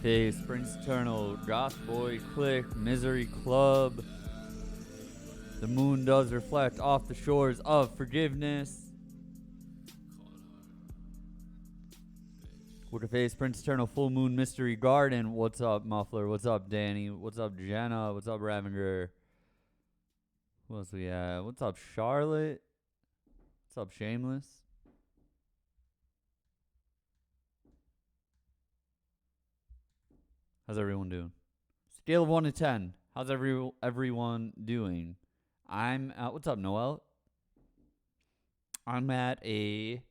Face, Prince Eternal, Goth Boy, Click, Misery Club. The moon does reflect off the shores of forgiveness. Face, Prince Eternal, Full Moon, Mystery Garden. What's up, Muffler? What's up, Danny? What's up, Jenna? What's up, Ravinger? Who else we have? What's up, Charlotte? What's up, Shameless? How's everyone doing? Scale of 1 to 10. How's everyone doing? I'm what's up, Noel? I'm at we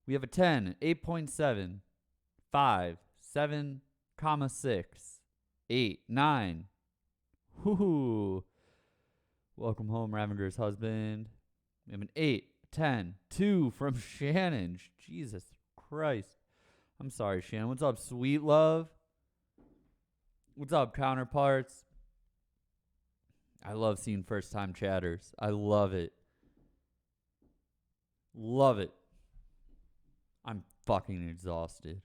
have a 10, 8.7, 5, 7, 6, 8, 9. Whoo! Welcome home, Ravinger's husband. We have an 8, 10, 2 from Shannon. Jesus Christ. I'm sorry, Shannon. What's up, Sweet Love? What's up, Counterparts? I love seeing first-time chatters. I love it. Love it. I'm fucking exhausted.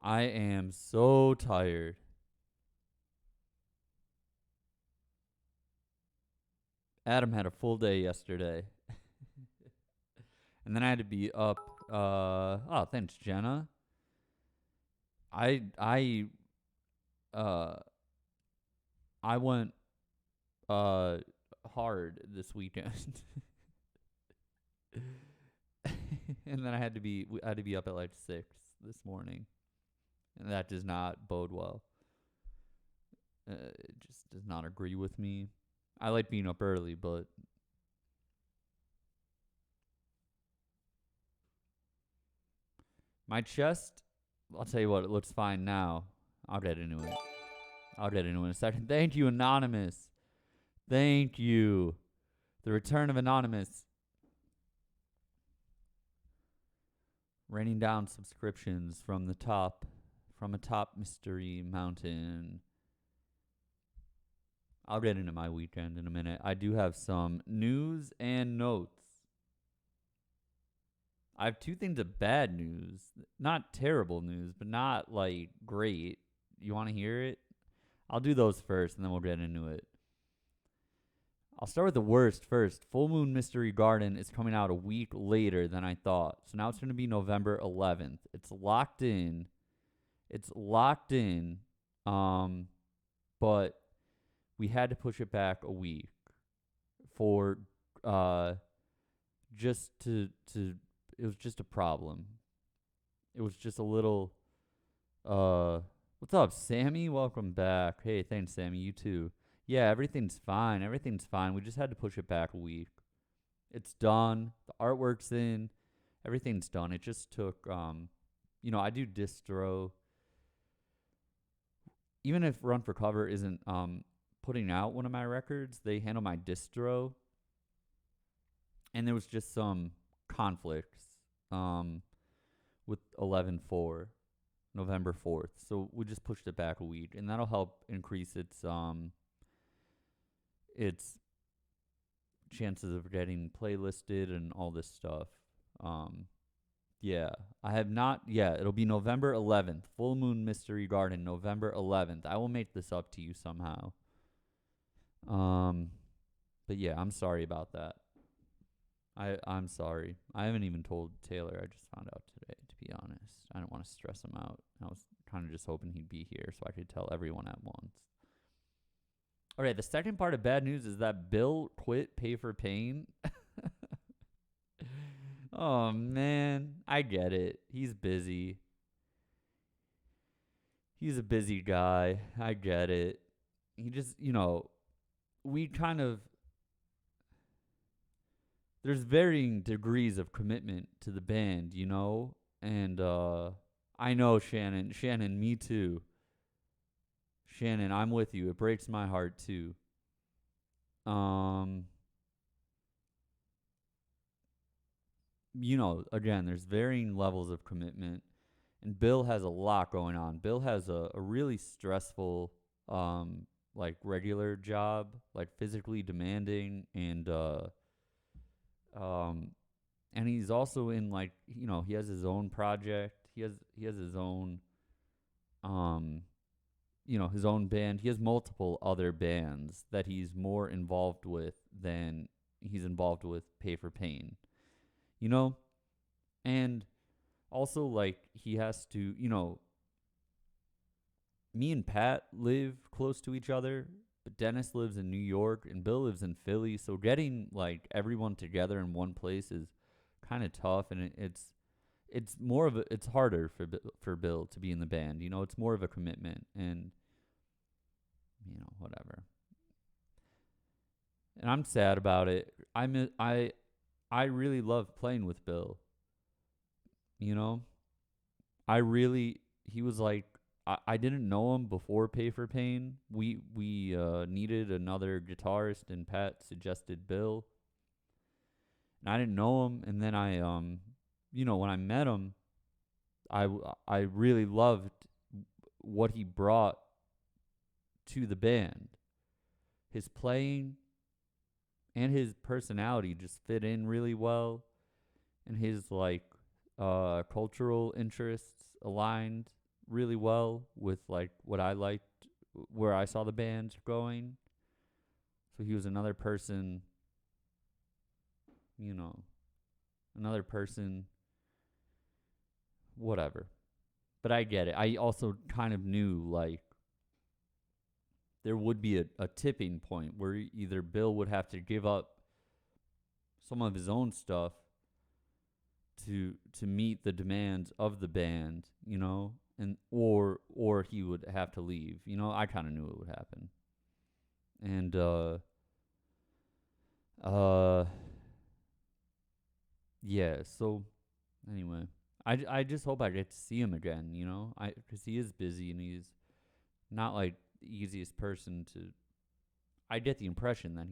I am so tired. Adam had a full day yesterday. And then I had to be up. Thanks, Jenna. I went hard this weekend. And then I had to be up at like 6 this morning. And that does not bode well. It just does not agree with me. I like being up early, but my chest, I'll tell you what, it looks fine now. I'll get into it. In a second. Thank you, Anonymous. Thank you. The return of Anonymous. Raining down subscriptions from a top mystery mountain. I'll get into my weekend in a minute. I do have some news and notes. I have 2 things of bad news. Not terrible news, but not like great. You want to hear it? I'll do those first, and then we'll get into it. I'll start with the worst first. Full Moon Mystery Garden is coming out a week later than I thought. So now it's going to be November 11th. It's locked in. But we had to push it back a week for just to it was just a problem. It was just a little what's up, Sammy? Welcome back. Hey, thanks, Sammy. You too. Yeah, everything's fine. We just had to push it back a week. It's done. The artwork's in. Everything's done. It just took, I do distro. Even if Run for Cover isn't putting out one of my records, they handle my distro. And there was just some conflicts with 11/4, November 4th. So we just pushed it back a week. And that'll help increase its chances of getting playlisted and all this stuff. Yeah, I have not yet. It'll be November 11th. Full Moon Mystery Garden, November 11th. I will make this up to you somehow. But yeah, I'm sorry about that. I'm sorry. I haven't even told Taylor. I just found out today, to be honest. I don't want to stress him out. I was kind of just hoping he'd be here so I could tell everyone at once. All right, the second part of bad news is that Bill quit Pay for Pain. Oh, man. I get it. He's busy. He's a busy guy. I get it. He just, we kind of, there's varying degrees of commitment to the band, And I know, Shannon. Shannon, me too. Shannon, I'm with you. It breaks my heart too. Again, there's varying levels of commitment, and Bill has a lot going on. Bill has a really stressful, regular job, like physically demanding, and he's also in he has his own project. He has his own um his own band. He has multiple other bands that he's more involved with than he's involved with Pay for Pain. You know? And also like he has to, me and Pat live close to each other, but Dennis lives in New York and Bill lives in Philly, so getting like everyone together in one place is kind of tough, and it's more of it's harder for Bill to be in the band. It's more of a commitment, and whatever. And I'm sad about it. I really love playing with Bill. You know, he was like, I didn't know him before Pay for Pain. We needed another guitarist, and Pat suggested Bill. And I didn't know him, and then when I met him, I really loved what he brought to the band. His playing and his personality just fit in really well, and his like cultural interests aligned really well with like what I liked, where I saw the band going. So he was another person, whatever. But I get it. I also kind of knew like there would be a tipping point where either Bill would have to give up some of his own stuff to meet the demands of the band, and or he would have to leave. I kind of knew it would happen. And yeah, so anyway, I just hope I get to see him again, cuz he is busy and he's not like the easiest person to. I get the impression that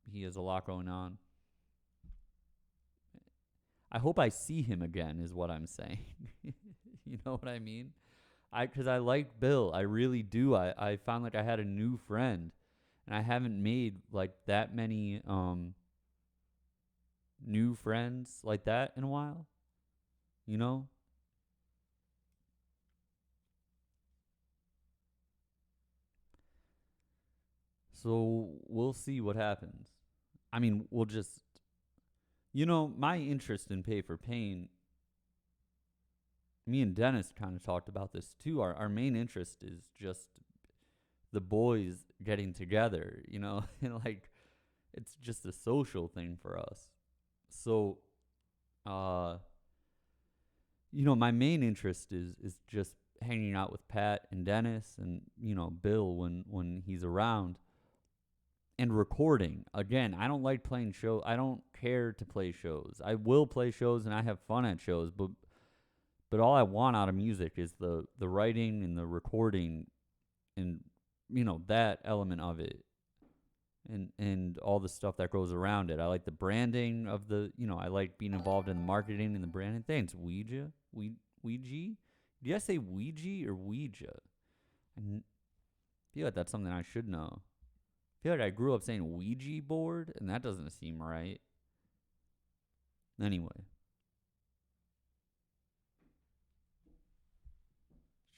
he has a lot going on. I hope I see him again is what I'm saying. You know what I mean? Because I like Bill. I really do. I found like I had a new friend, and I haven't made like that many new friends like that in a while. So we'll see what happens. I mean, we'll just, my interest in Pay for Pain, me and Dennis kind of talked about this too. Our main interest is just the boys getting together, and like it's just a social thing for us. So, my main interest is just hanging out with Pat and Dennis and, Bill when he's around. And recording. Again, I don't like playing shows. I don't care to play shows. I will play shows and I have fun at shows, but all I want out of music is the writing and the recording and that element of it. And all the stuff that goes around it. I like the branding of I like being involved in the marketing and the branding. Thanks, Ouija. Ouija? Did I say Ouija or Ouija? I feel like that's something I should know. I feel like I grew up saying Ouija board, and that doesn't seem right. Anyway.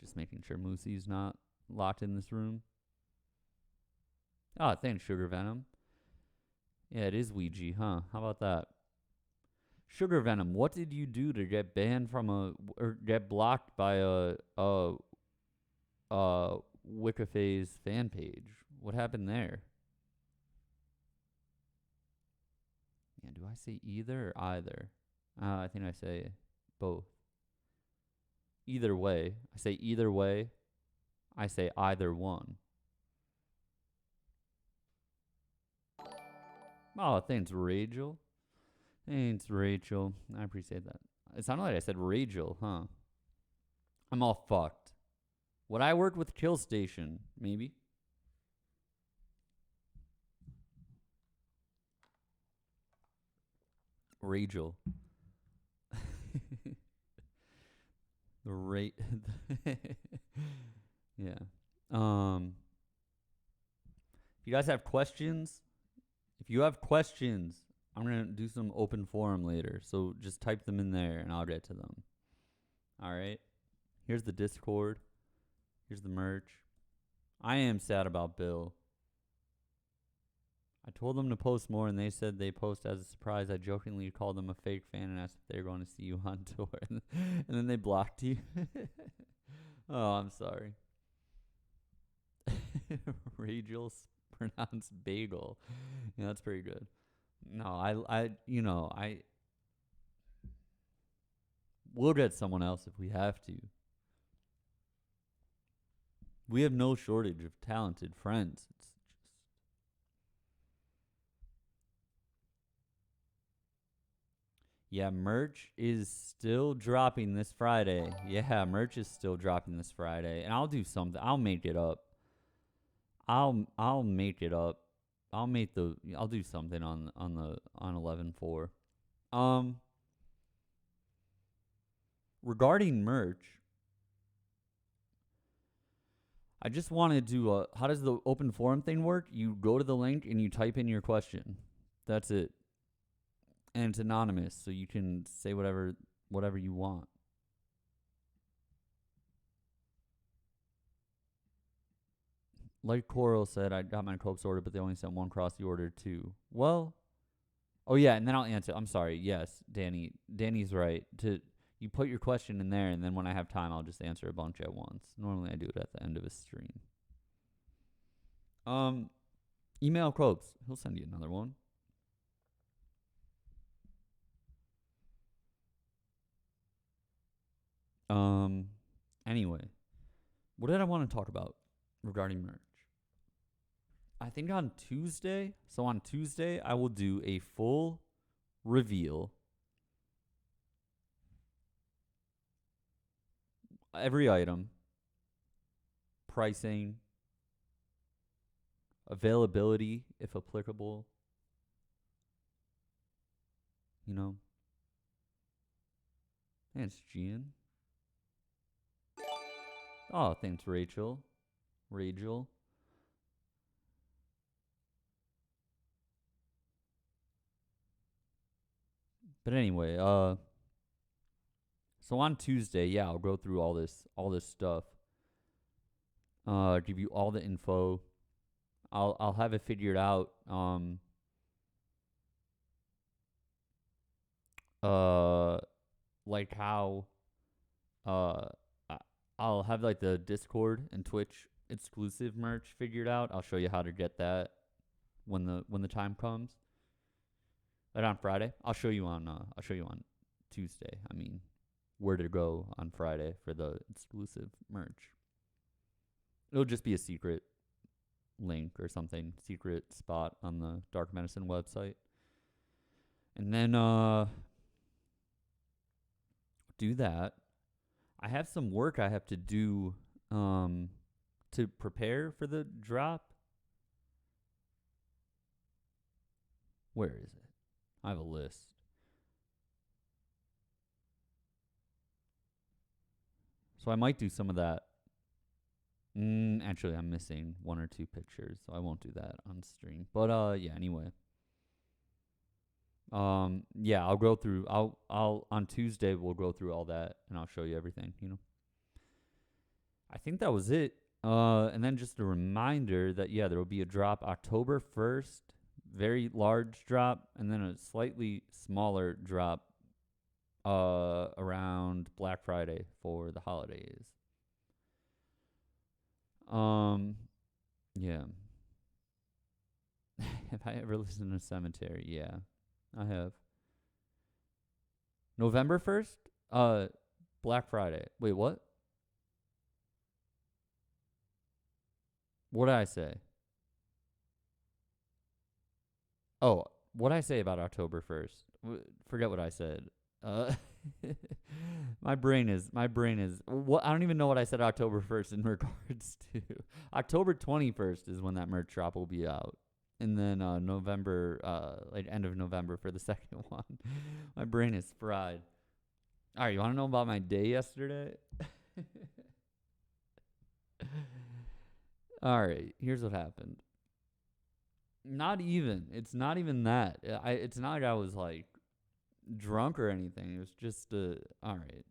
Just making sure Moosey's not locked in this room. Oh, thanks, Sugar Venom. Yeah, it is Ouija, huh? How about that? Sugar Venom, what did you do to get banned from or get blocked by a Wicca Phase fan page? What happened there? Yeah, do I say either or either? I think I say both. Either way. I say either way. I say either one. Oh, thanks, Rachel. Thanks, Rachel. I appreciate that. It sounded like I said Rachel, huh? I'm all fucked. Would I work with Kill Station? Maybe. Rachel. The rate. Yeah. If you guys have questions, I'm going to do some open forum later. So just type them in there and I'll get to them. All right. Here's the Discord. Here's the merch. I am sad about Bill. I told them to post more, and they said they post as a surprise. I jokingly called them a fake fan and asked if they were going to see you on tour. And then they blocked you. Oh, I'm sorry. Ragel pronounced bagel. Yeah, that's pretty good. No, we'll get someone else if we have to. We have no shortage of talented friends. It's just yeah, merch is still dropping this Friday. Yeah, merch is still dropping this Friday, and I'll do something. I'll make it up. I'll make it up. I'll do something on 11/4. Um Regarding merch, I just wanted to how does the open forum thing work? You go to the link and you type in your question. That's it. And it's anonymous, so you can say whatever you want. Like Coral said, I got my copes ordered, but they only sent one across the order too. Well, oh yeah, and then I'll answer. I'm sorry. Yes, Danny. Danny's right. You put your question in there, and then when I have time, I'll just answer a bunch at once. Normally, I do it at the end of a stream. Email Copes. He'll send you another one. Anyway, what did I want to talk about regarding merch? I think on Tuesday. So on Tuesday, I will do a full reveal. Every item, pricing, availability, if applicable. You know. Thanks, Gian. Oh, thanks, Rachel. Rachel. But anyway, so on Tuesday, yeah, I'll go through all this stuff. Give you all the info. I'll have it figured out. Like how I'll have like the Discord and Twitch exclusive merch figured out. I'll show you how to get that when the time comes. Like on Friday, I'll show you on Tuesday. I mean, where to go on Friday for the exclusive merch. It'll just be a secret link or something, secret spot on the Dark Medicine website. And then do that. I have some work I have to do to prepare for the drop. Where is it? I have a list. So I might do some of that. Actually, I'm missing one or two pictures, so I won't do that on stream. But yeah, anyway. Yeah, I'll go through. I'll on Tuesday we'll go through all that, and I'll show you everything. I think that was it. And then just a reminder that yeah, there will be a drop October 1st, very large drop, and then a slightly smaller drop around Black Friday for the holidays. Yeah. Have I ever listened to Cemetery? Yeah, I have. November 1st? Black Friday. Wait, what? What did I say? Oh, what did I say about October 1st? Forget what I said. My brain is what I don't even know what I said October 1st in regards to. October 21st is when that merch drop will be out. And then November, like end of November for the second one. My brain is fried. All right, you want to know about my day yesterday? All right, here's what happened. It's not even that. It's not like I was like drunk or anything. It was just all right.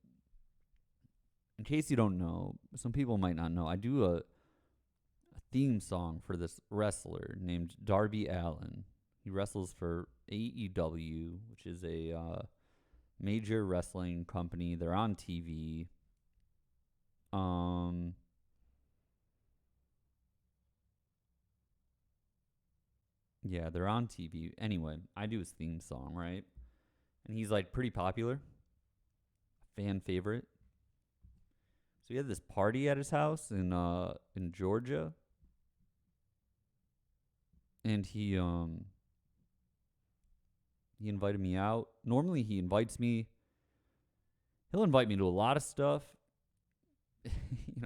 in case you don't know, some people might not know, I do a theme song for this wrestler named Darby Allin. He wrestles for AEW, which is a major wrestling company. They're on TV. Yeah, they're on TV. Anyway, I do his theme song, right? And he's like pretty popular, fan favorite. So he had this party at his house in Georgia, and he invited me out. Normally he invites me. He'll invite me to a lot of stuff.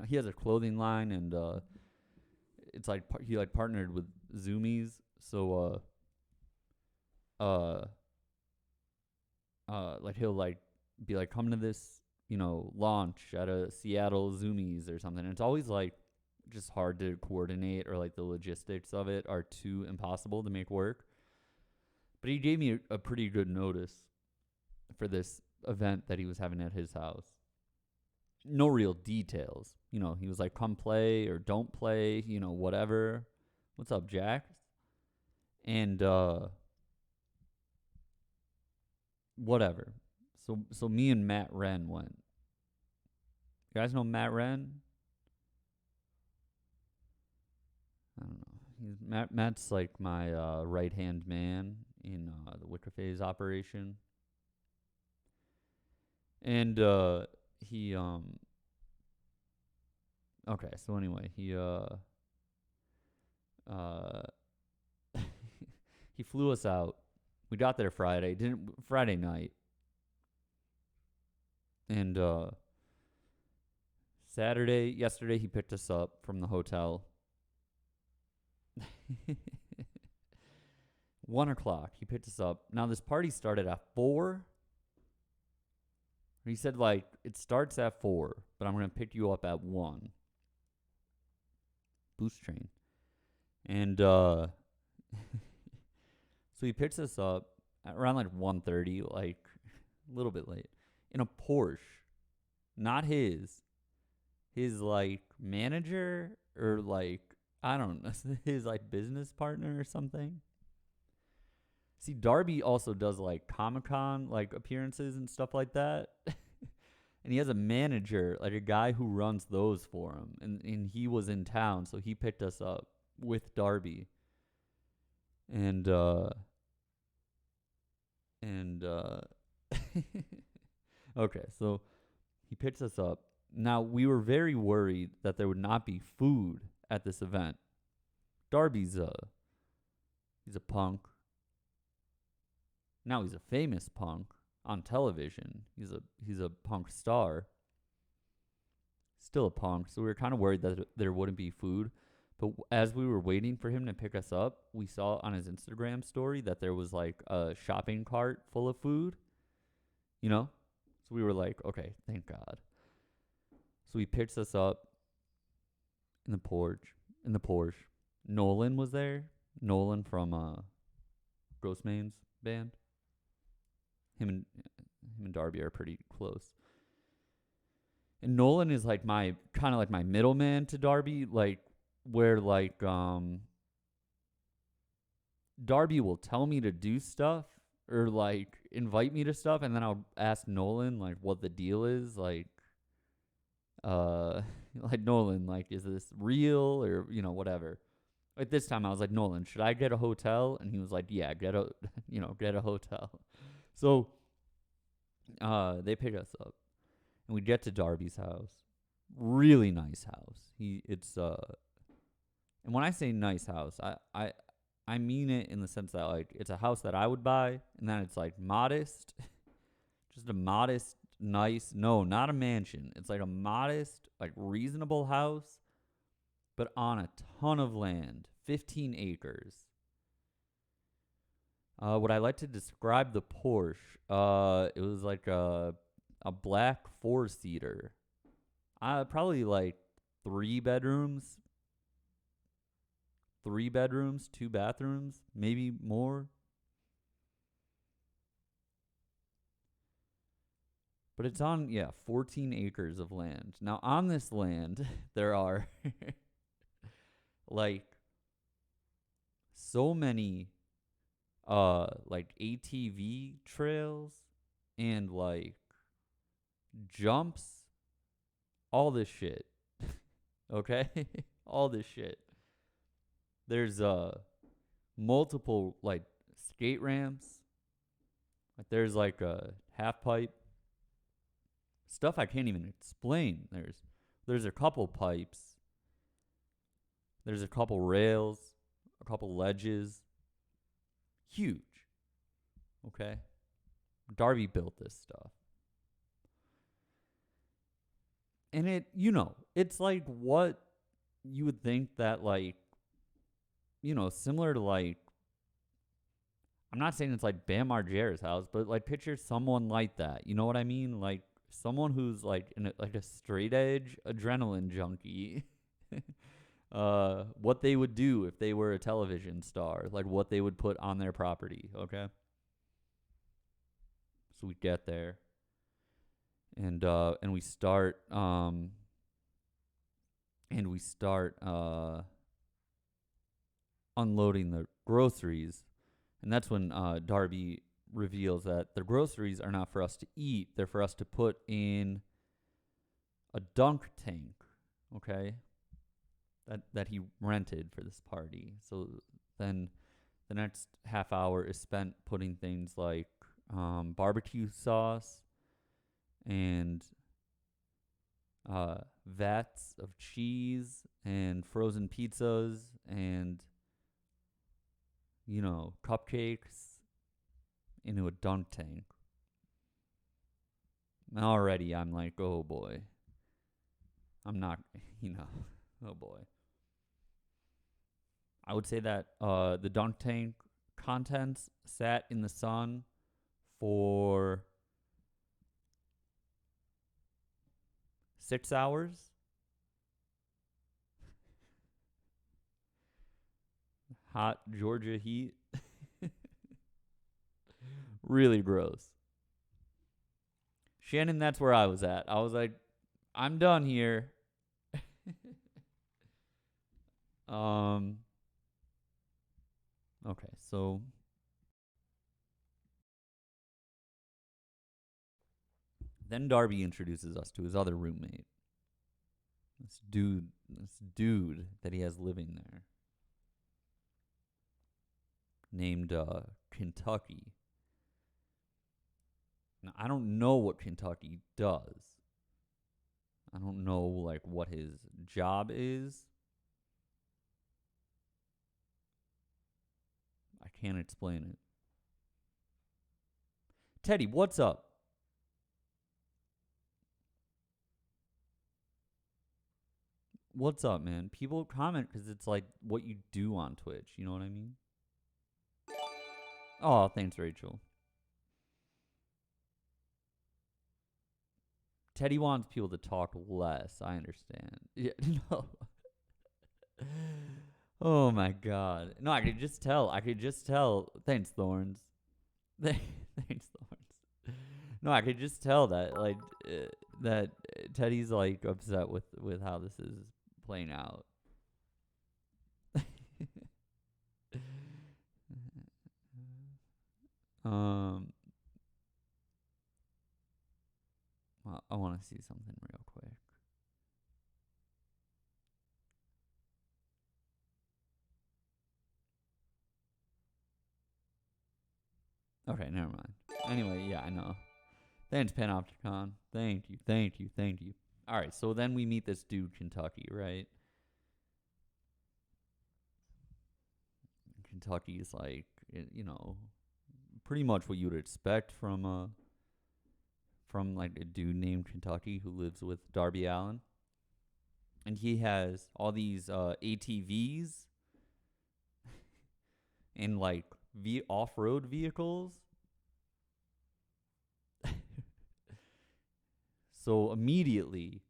He has a clothing line, and it's like he like partnered with Zoomies, so like he'll like be like, come to this launch at a Seattle Zoomies or something. And it's always like just hard to coordinate, or like the logistics of it are too impossible to make work. But he gave me a pretty good notice for this event that he was having at his house. No real details. He was like, come play or don't play, whatever. What's up, Jack? And whatever. So me and Matt Wren went. You guys know Matt Wren? I don't know. Matt's like my right-hand man in the Wicca phase operation. And he okay, so anyway, he he flew us out. We got there Friday night. And yesterday he picked us up from the hotel. 1:00 he picked us up. Now this party started at 4. He said like it starts at 4, but I'm gonna pick you up at 1. Boost train. And so he picks us up at around like 1:30, like a little bit late, in a Porsche. Not his like manager, or like, I don't know, his like business partner or something. See, Darby also does like Comic-Con like appearances and stuff like that. And he has a manager, like a guy who runs those for him. And he was in town, so he picked us up with Darby. And okay, so he picks us up. Now, we were very worried that there would not be food at this event. Darby's he's a punk. Now he's a famous punk on television. He's a punk star. Still a punk, so we were kind of worried that there wouldn't be food. But as we were waiting for him to pick us up, we saw on his Instagram story that there was like a shopping cart full of food. So we were like, okay, thank God. So he picks us up in the Porsche. Nolan was there. Nolan from Grossman's band. Him and Darby are pretty close. And Nolan is like my kind of like my middleman to Darby, like where like Darby will tell me to do stuff or like invite me to stuff, and then I'll ask Nolan like what the deal is, like like Nolan, like, is this real or whatever. Like this time I was like, Nolan, should I get a hotel? And he was like, yeah, get a hotel. So they pick us up and we get to Darby's house. Really nice house. And when I say nice house, I mean it in the sense that like it's a house that I would buy, and then it's like modest. Just a modest, nice, no, not a mansion. It's like a modest, like reasonable house, but on a ton of land, 15 acres. Would I like to describe the Porsche? It was like a black 4-seater. Probably like 3 bedrooms, 2 bathrooms, maybe more. But it's on, 14 acres of land. Now, on this land, there are like so many like ATV trails and like jumps, all this shit. Okay? All this shit. There's multiple like skate ramps. Like there's like a half pipe. Stuff I can't even explain. There's a couple pipes. There's a couple rails, a couple ledges. Huge. Okay? Darby built this stuff. And it's like what you would think that like, similar to like, I'm not saying it's like Bam Margera's house, but like picture someone like that. You know what I mean? Like someone who's like like a straight edge adrenaline junkie. What they would do if they were a television star, like what they would put on their property, okay? So we get there. And we start unloading the groceries. And that's when Darby reveals that the groceries are not for us to eat. They're for us to put in a dunk tank, okay? That he rented for this party. So then the next half hour is spent putting things like barbecue sauce and vats of cheese and frozen pizzas and cupcakes into a dunk tank. And already I'm like, oh boy. I'm not, oh boy. I would say that the dunk tank contents sat in the sun for 6 hours. Hot Georgia heat. Really gross. Shannon, that's where I was at. I was like, I'm done here. Okay, so then Darby introduces us to his other roommate. This dude that he has living there. Named Kentucky. Now, I don't know what Kentucky does. I don't know like what his job is. I can't explain it. Teddy, what's up? What's up, man? People comment because it's like what you do on Twitch. You know what I mean? Oh, thanks, Rachel. Teddy wants people to talk less. I understand. Yeah, no. Oh my God. No, I could just tell. Thanks, Thorns. Thanks, Thorns. No, I could just tell that like that Teddy's like upset with how this is playing out. I want to see something real quick. Okay, never mind. Anyway, yeah, I know. Thanks, Panopticon. Thank you. All right, so then we meet this dude, Kentucky, right? Kentucky is like, pretty much what you would expect from like a dude named Kentucky who lives with Darby Allin. And he has all these ATVs and like off-road vehicles. So immediately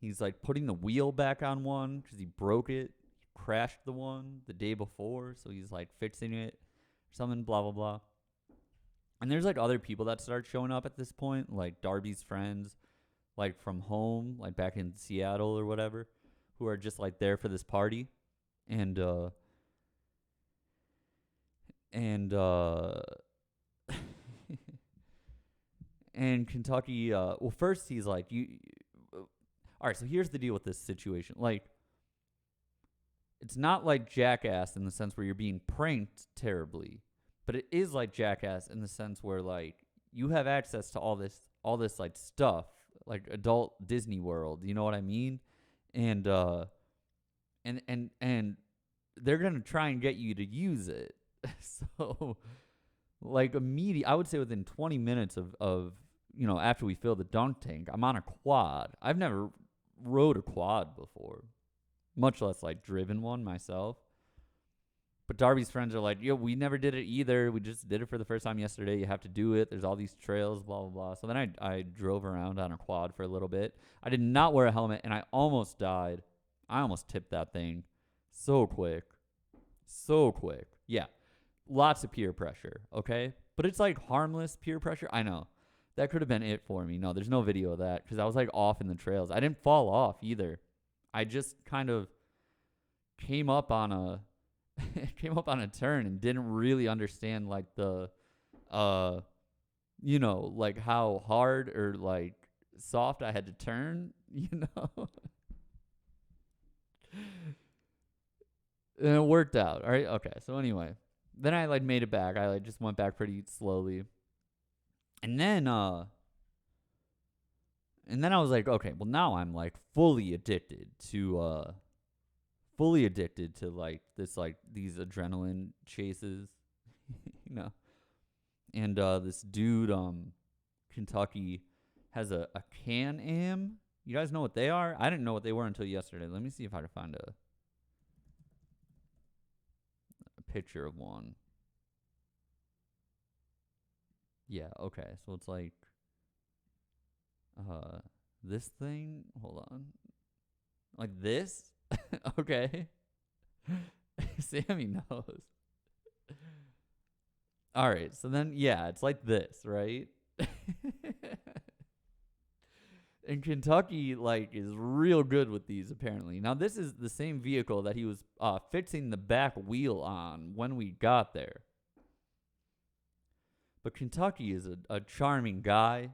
he's like putting the wheel back on one because he broke it. He crashed the one the day before, so he's like fixing it. Something, blah, blah, blah. And there's like other people that start showing up at this point, like Darby's friends, like from home, like back in Seattle or whatever, who are just like there for this party. And and and Kentucky well, first he's like you all right, so here's the deal with this situation. Like, it's not like Jackass in the sense where you're being pranked terribly, but it is like Jackass in the sense where like you have access to all this like stuff, like adult Disney World, you know what I mean? And and they're going to try and get you to use it. So like I would say within 20 minutes of after we fill the dunk tank, I'm on a quad. I've never rode a quad before, much less like driven one myself. But Darby's friends are like, yo, we never did it either. We just did it for the first time yesterday. You have to do it. There's all these trails, blah, blah, blah. So then I drove around on a quad for a little bit. I did not wear a helmet, and I almost died. I almost tipped that thing so quick. So quick. Yeah. Lots of peer pressure, okay? But it's like harmless peer pressure. I know. That could have been it for me. No, there's no video of that because I was like off in the trails. I didn't fall off either. I just kind of came up on a turn and didn't really understand like the like how hard or like soft I had to turn, And it worked out. All right. Okay. So anyway, then I like made it back. I like just went back pretty slowly. And then I was like, okay, well now I'm like fully addicted to like this like these adrenaline chases, you know. And this dude Kentucky has a Can-Am. You guys know what they are? I didn't know what they were until yesterday. Let me see if I can find a picture of one. Yeah, okay. So it's like this thing. Hold on. Like this? Okay. Sammy knows. All right. So then yeah, it's like this, right? And Kentucky like is real good with these apparently. Now this is the same vehicle that he was fixing the back wheel on when we got there. But Kentucky is a charming guy.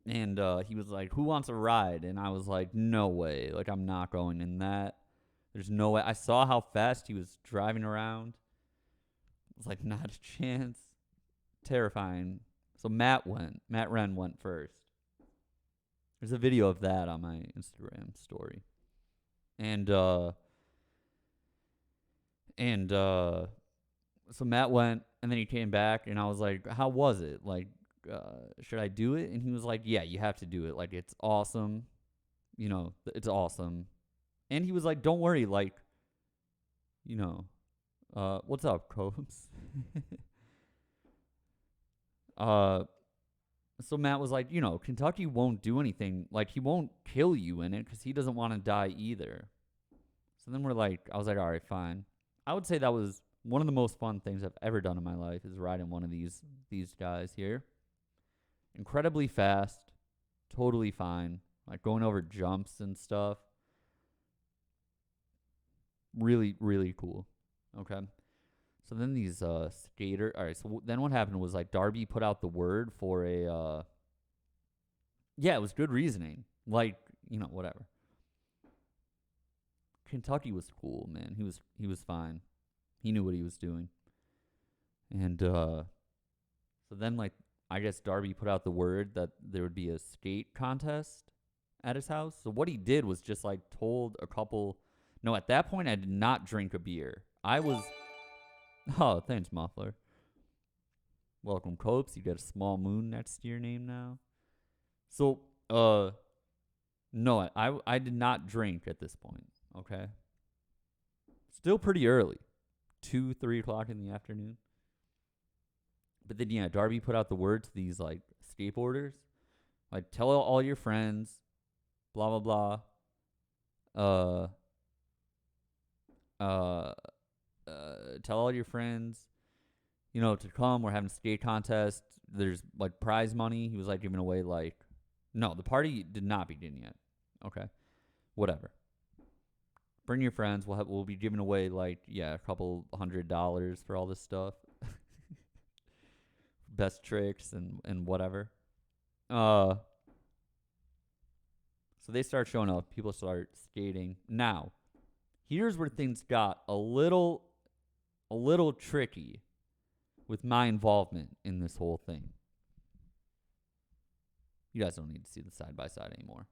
And he was like, who wants a ride? And I was like, no way. Like, I'm not going in that. There's no way. I saw how fast he was driving around. I was like, not a chance. Terrifying. So Matt Wren went first. There's a video of that on my Instagram story. And so Matt went, and then he came back, and I was like, how was it? Like, should I do it? And he was like, yeah, you have to do it. Like, it's awesome. It's awesome. And he was like, don't worry. Like, what's up, Copes? So Matt was like, Kentucky won't do anything. Like, he won't kill you in it because he doesn't want to die either. So then I was like, all right, fine. I would say that was one of the most fun things I've ever done in my life is riding one of these guys here. Incredibly fast, totally fine, like going over jumps and stuff. Really, really cool. Okay. So then these skater. All right. So then what happened was like Darby put out the word for a. Yeah, it was good reasoning. Like whatever. Kentucky was cool, man. He was fine. He knew what he was doing. And so then like I guess Darby put out the word that there would be a skate contest at his house. So what he did was just like told a couple. No, at that point I did not drink a beer. I was. Oh, thanks, Muffler. Welcome, Copes. You got a small moon next to your name now. So, no, I did not drink at this point. Okay. Still pretty early. 2, 3 o'clock in the afternoon. But then, yeah, Darby put out the word to these, like, skateboarders. Like, tell all your friends, blah, blah, blah. Tell all your friends, to come. We're having a skate contest. There's like prize money. He was like giving away like, no, the party did not begin yet. Okay, whatever. Bring your friends. We'll be giving away like a couple $100 for all this stuff. Best tricks and whatever. So they start showing up. People start skating. Now, here's where things got a little tricky with my involvement in this whole thing. You guys don't need to see the side by side anymore.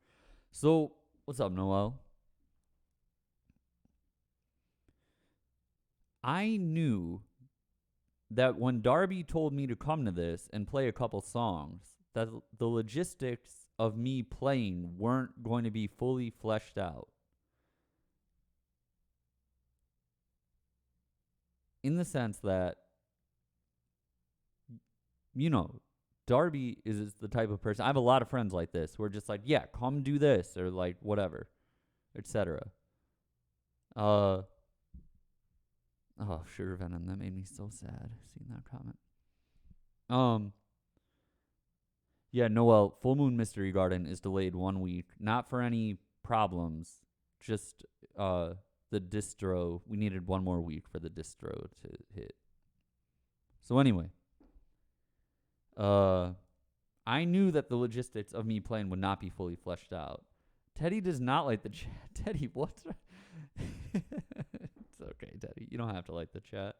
So, what's up, Noel? I knew that when Darby told me to come to this and play a couple songs, that the logistics of me playing weren't going to be fully fleshed out. In the sense that, Darby is the type of person. I have a lot of friends like this who are just like, yeah, come do this or like whatever, etc. Oh, Sugar Venom, that made me so sad seeing that comment. Yeah, Noel, Full Moon Mystery Garden is delayed 1 week, not for any problems, just the distro. We needed 1 more week for the distro to hit. So anyway, I knew that the logistics of me playing would not be fully fleshed out. Teddy does not like the chat. Teddy, what's It's okay, Teddy. You don't have to like the chat.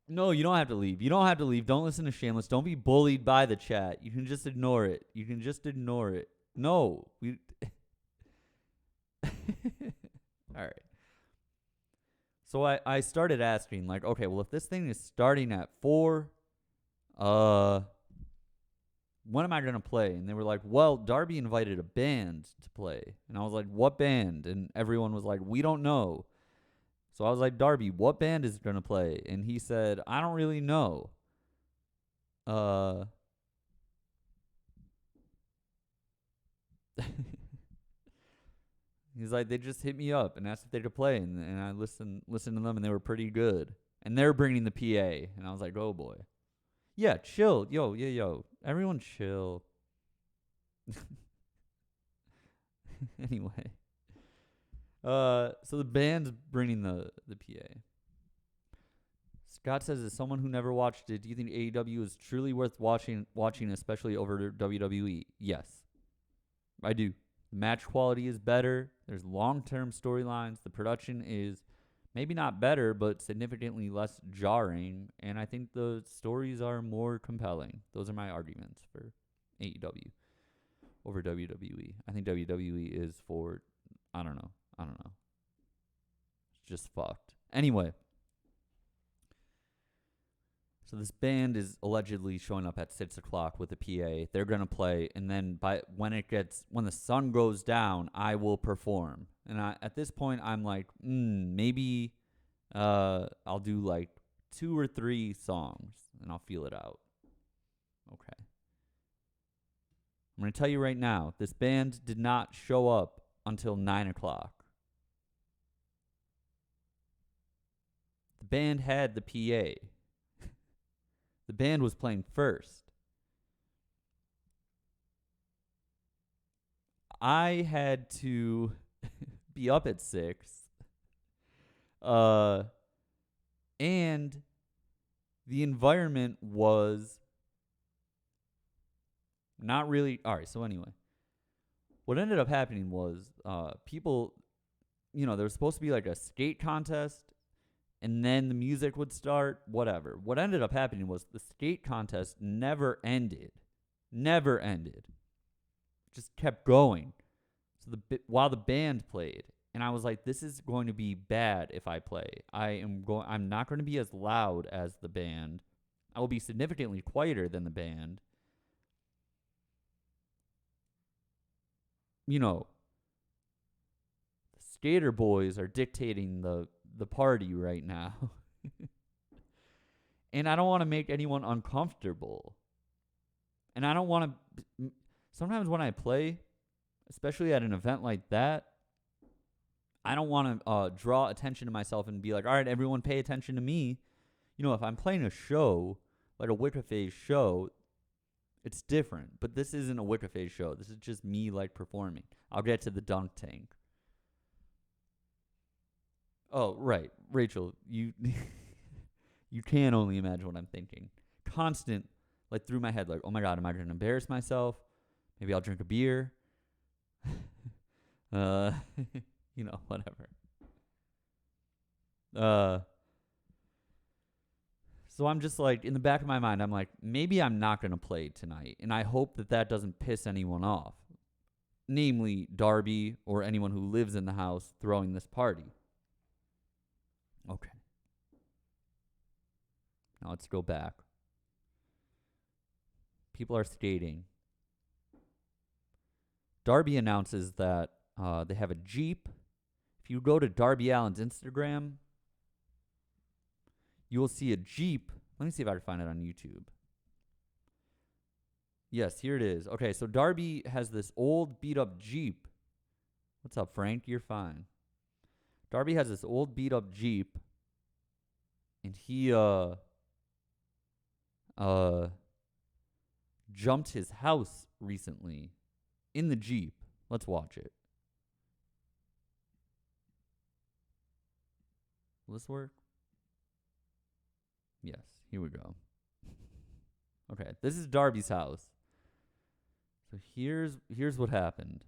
No, you don't have to leave. You don't have to leave. Don't listen to Shameless. Don't be bullied by the chat. You can just ignore it. No. All right. So I started asking, like, okay, well, if this thing is starting at 4, when am I going to play? And they were like, well, Darby invited a band to play. And I was like, what band? And everyone was like, we don't know. So I was like, Darby, what band is going to play? And he said, I don't really know. He's like, they just hit me up and asked if they could play. And I listened to them, and they were pretty good. And they're bringing the PA. And I was like, oh, boy. Yeah, chill. Yo. Everyone chill. Anyway. So the band's bringing the PA. Scott says, as someone who never watched it, do you think AEW is truly worth watching, especially over WWE? Yes. I do. The match quality is better. There's long-term storylines. The production is maybe not better, but significantly less jarring. And I think the stories are more compelling. Those are my arguments for AEW over WWE. I think WWE is for, I don't know. It's just fucked. Anyway. So this band is allegedly showing up at 6 o'clock with a PA. They're going to play. And then when the sun goes down, I will perform. And at this point, I'm like, maybe I'll do like 2 or 3 songs and I'll feel it out. Okay. I'm going to tell you right now, this band did not show up until 9 o'clock. The band had the PA. The band was playing first. I had to be up at 6. And the environment was not really... All right, so anyway. What ended up happening was people... there was supposed to be like a skate contest, and then the music would start, whatever. What ended up happening was the skate contest never ended. Just kept going. So while the band played, and I was like, this is going to be bad if I play. I'm not going to be as loud as the band. I will be significantly quieter than the band. The skater boys are dictating the party right now. And I don't want to make anyone uncomfortable. And I don't want to... Sometimes when I play, especially at an event like that, I don't want to draw attention to myself and be like, all right, everyone pay attention to me. You know, if I'm playing a show, like a Wicca phase show, it's different. But this isn't a Wicca phase show. This is just me, like, performing. I'll get to the dunk tank. Oh, right. Rachel, you you can only imagine what I'm thinking. Constant, like, through my head, like, oh my God, am I going to embarrass myself? Maybe I'll drink a beer. You know, whatever. So I'm just like, in the back of my mind, I'm like, maybe I'm not going to play tonight. And I hope that that doesn't piss anyone off. Namely, Darby or anyone who lives in the house throwing this party. Okay. Now let's go back. People are skating. Darby announces that they have a Jeep. If you go to Darby Allen's Instagram, you will see a Jeep. Let me see if I can find it on YouTube. Yes, here it is. Okay, so Darby has this old beat up Jeep. What's up, Frank? You're fine. Darby has this old beat up Jeep, and he jumped his house recently in the Jeep. Let's watch it. Will this work? Yes, here we go. Okay, this is Darby's house. So here's what happened.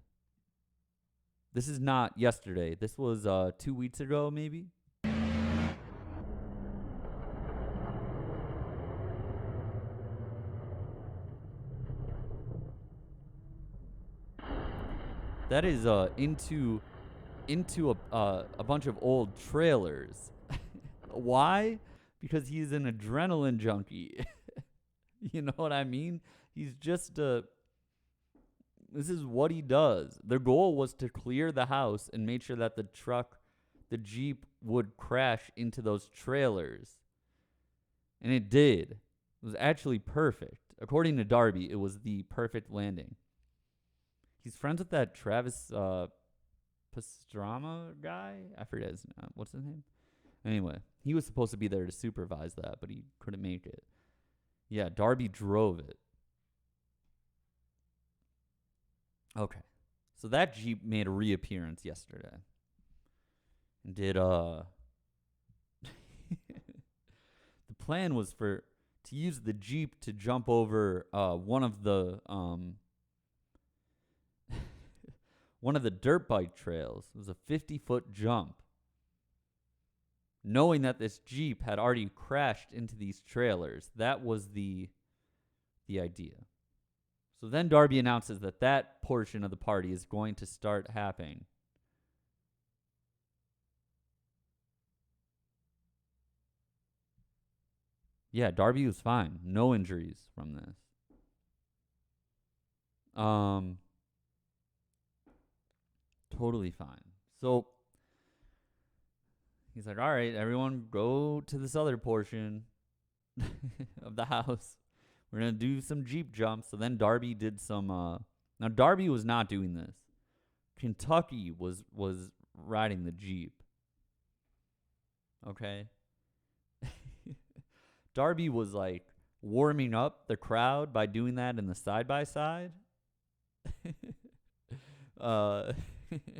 This is not yesterday. This was 2 weeks ago, maybe. That is into a bunch of old trailers. Why? Because he's an adrenaline junkie. You know what I mean? He's just this is what he does. The goal was to clear the house and make sure that the Jeep would crash into those trailers. And it did. It was actually perfect. According to Darby, it was the perfect landing. He's friends with that Travis Pastrana guy. I forget his name. What's his name? Anyway, he was supposed to be there to supervise that, but he couldn't make it. Yeah, Darby drove it. Okay. So that Jeep made a reappearance yesterday. And did the plan was to use the Jeep to jump over one of the dirt bike trails. It was a 50-foot jump. Knowing that this Jeep had already crashed into these trailers, that was the idea. So then Darby announces that portion of the party is going to start happening. Yeah, Darby was fine. No injuries from this. Totally fine. So he's like, all right, everyone go to this other portion of the house. We're going to do some Jeep jumps. So then Darby did some. Now, Darby was not doing this. Kentucky was riding the Jeep. Okay? Darby was like warming up the crowd by doing that in the side-by-side.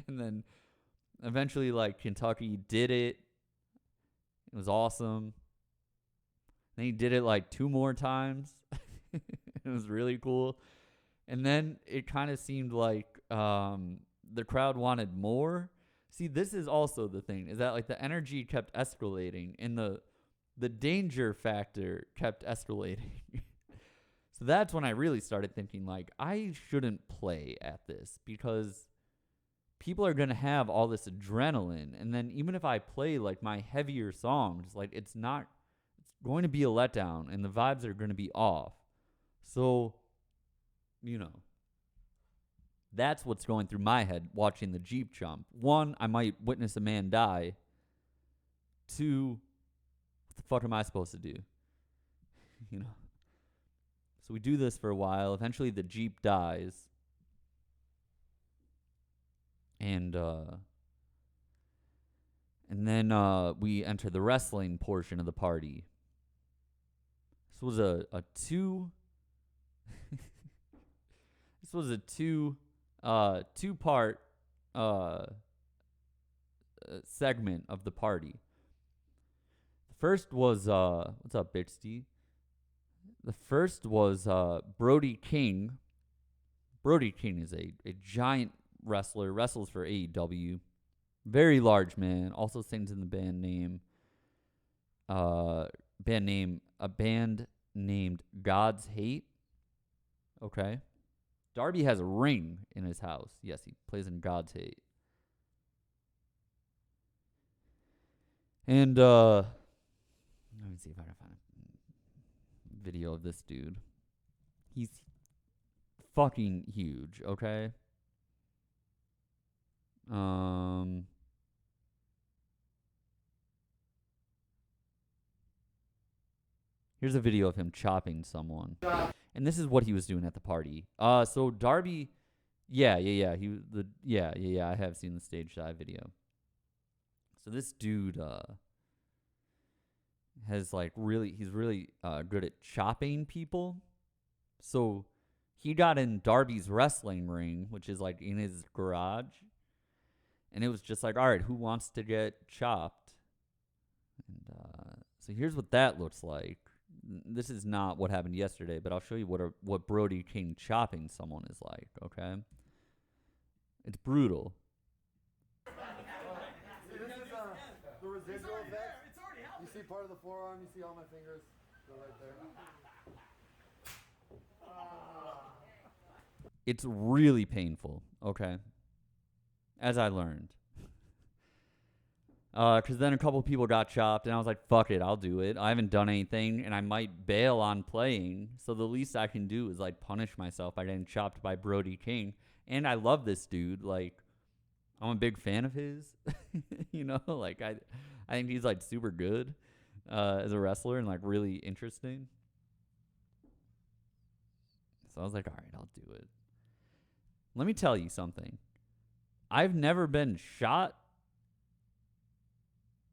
And then eventually, like, Kentucky did it. It was awesome. Then he did it like 2 more times. It was really cool. And then it kind of seemed like the crowd wanted more. See, this is also the thing, is that like the energy kept escalating and the danger factor kept escalating. So that's when I really started thinking, like, I shouldn't play at this because people are going to have all this adrenaline. And then even if I play like my heavier songs, like it's going to be a letdown and the vibes are going to be off. So, you know, that's what's going through my head watching the Jeep jump. 1, I might witness a man die. 2, what the fuck am I supposed to do? You know. So we do this for a while. Eventually the Jeep dies. And And then we enter the wrestling portion of the party. This was a two. This was a two-part segment of the party. The first was what's up, Bixty? The first was Brody King. Brody King is a giant wrestler, wrestles for AEW. Very large man. Also sings in the band named God's Hate. Okay. Darby has a ring in his house. Yes, he plays in God's Hate. And let me see if I can find a video of this dude. He's fucking huge, okay? Here's a video of him chopping someone. And this is what he was doing at the party. So Darby, yeah. I have seen the stage dive video. So this dude he's really good at chopping people. So he got in Darby's wrestling ring, which is like in his garage. And it was just like, all right, who wants to get chopped? And so here's what that looks like. This is not what happened yesterday, but I'll show you what Brody King chopping someone is like, okay? It's brutal. See, this is the residual effect. You see part of the forearm, you see all my fingers go right there. It's really painful, okay? As I learned. Because then a couple people got chopped, and I was like, fuck it, I'll do it. I haven't done anything, and I might bail on playing, so the least I can do is, like, punish myself by getting chopped by Brody King. And I love this dude. Like, I'm a big fan of his. You know? Like, I think he's, like, super good as a wrestler and, like, really interesting. So I was like, all right, I'll do it. Let me tell you something. I've never been shot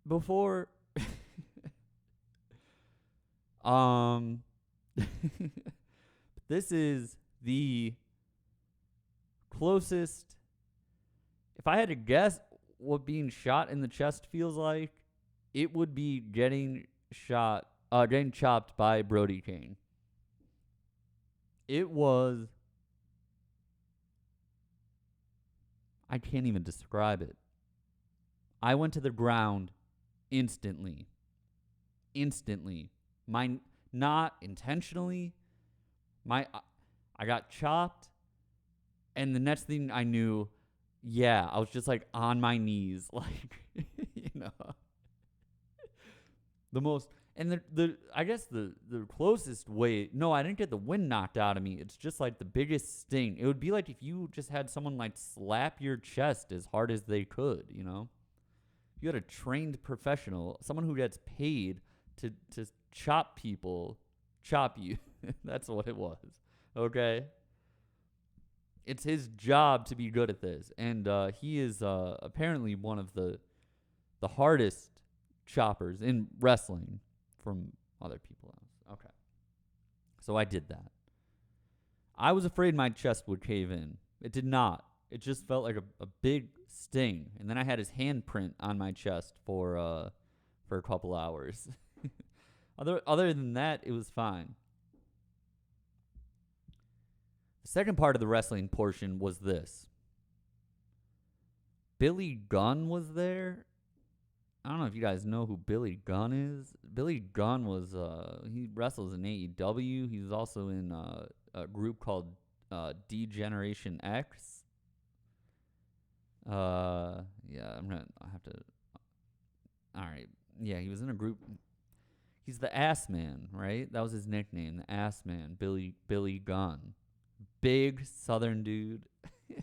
before. This is the closest. If I had to guess what being shot in the chest feels like, it would be getting chopped by Brody King. It was, I can't even describe it. I went to the ground instantly. Not intentionally. I got chopped, and the next thing I knew, I was just like on my knees, like, you know. The most, and I guess the closest way, no, I didn't get the wind knocked out of me. It's just like the biggest sting. It would be like if you just had someone like slap your chest as hard as they could, you know. You had a trained professional, someone who gets paid to chop people, chop you. That's what it was. Okay? It's his job to be good at this. And he is apparently one of the hardest choppers in wrestling from other people else. Okay. So I did that. I was afraid my chest would cave in. It did not. It just felt like a big sting. And then I had his handprint on my chest for a couple hours. Other than that, it was fine. The second part of the wrestling portion was this. Billy Gunn was there. I don't know if you guys know who Billy Gunn is. Billy Gunn was, he wrestles in AEW. He was also in a group called D-Generation X. I have to. All right. Yeah, he was in a group. He's the Ass Man, right? That was his nickname, the Ass Man, Billy Gunn. Big Southern dude.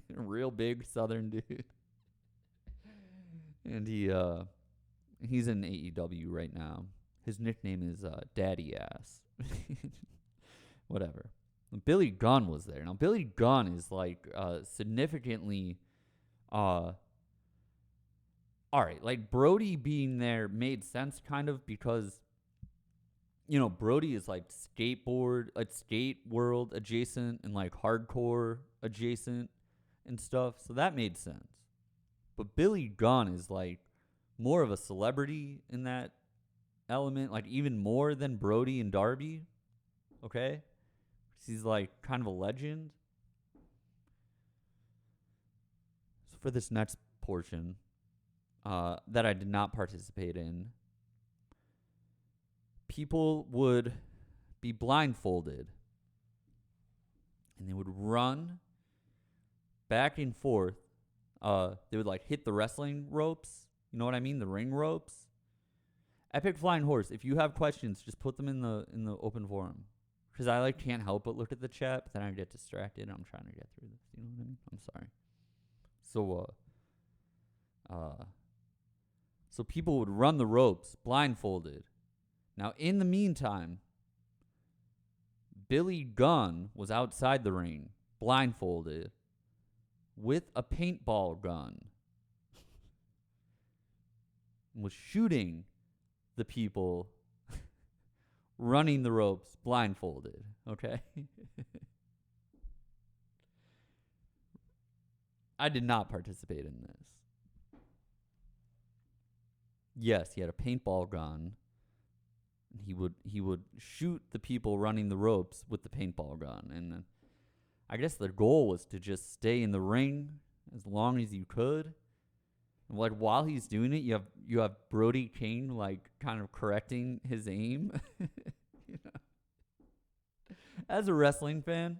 Real big Southern dude. And he's in AEW right now. His nickname is Daddy Ass. Whatever. Billy Gunn was there. Now, Billy Gunn is like significantly all right, like Brody being there made sense kind of because, you know, Brody is like skateboard, like skate world adjacent and like hardcore adjacent and stuff. So that made sense. But Billy Gunn is like more of a celebrity in that element, like even more than Brody and Darby. Okay? He's like kind of a legend. So for this next portion, that I did not participate in, people would be blindfolded and they would run back and forth. They would like hit the wrestling ropes. You know what I mean? The ring ropes. Epic Flying Horse. If you have questions, just put them in the open forum. Because I like can't help but look at the chat, but then I get distracted. I'm trying to get through this. You know what I mean? I'm sorry. So people would run the ropes blindfolded. Now, in the meantime, Billy Gunn was outside the ring, blindfolded, with a paintball gun, was shooting the people running the ropes blindfolded, okay? I did not participate in this. Yes, he had a paintball gun. He would shoot the people running the ropes with the paintball gun, and I guess the goal was to just stay in the ring as long as you could. And like while he's doing it, you have Brody King like kind of correcting his aim. You know? As a wrestling fan,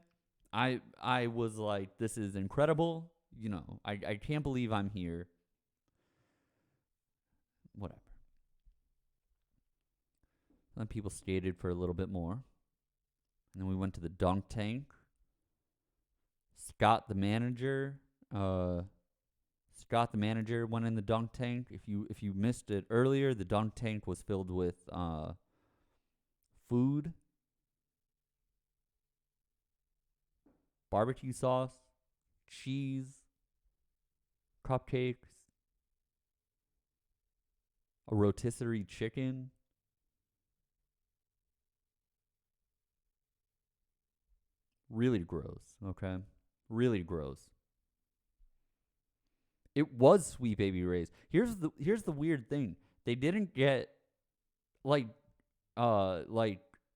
I was like, this is incredible. You know, I can't believe I'm here. Whatever. Then people skated for a little bit more. And then we went to the dunk tank. Scott the manager went in the dunk tank. If you missed it earlier, the dunk tank was filled with food, barbecue sauce, cheese, cupcakes, a rotisserie chicken. Really gross, okay? Really gross. It was Sweet Baby Ray's. Here's the weird thing. They didn't get like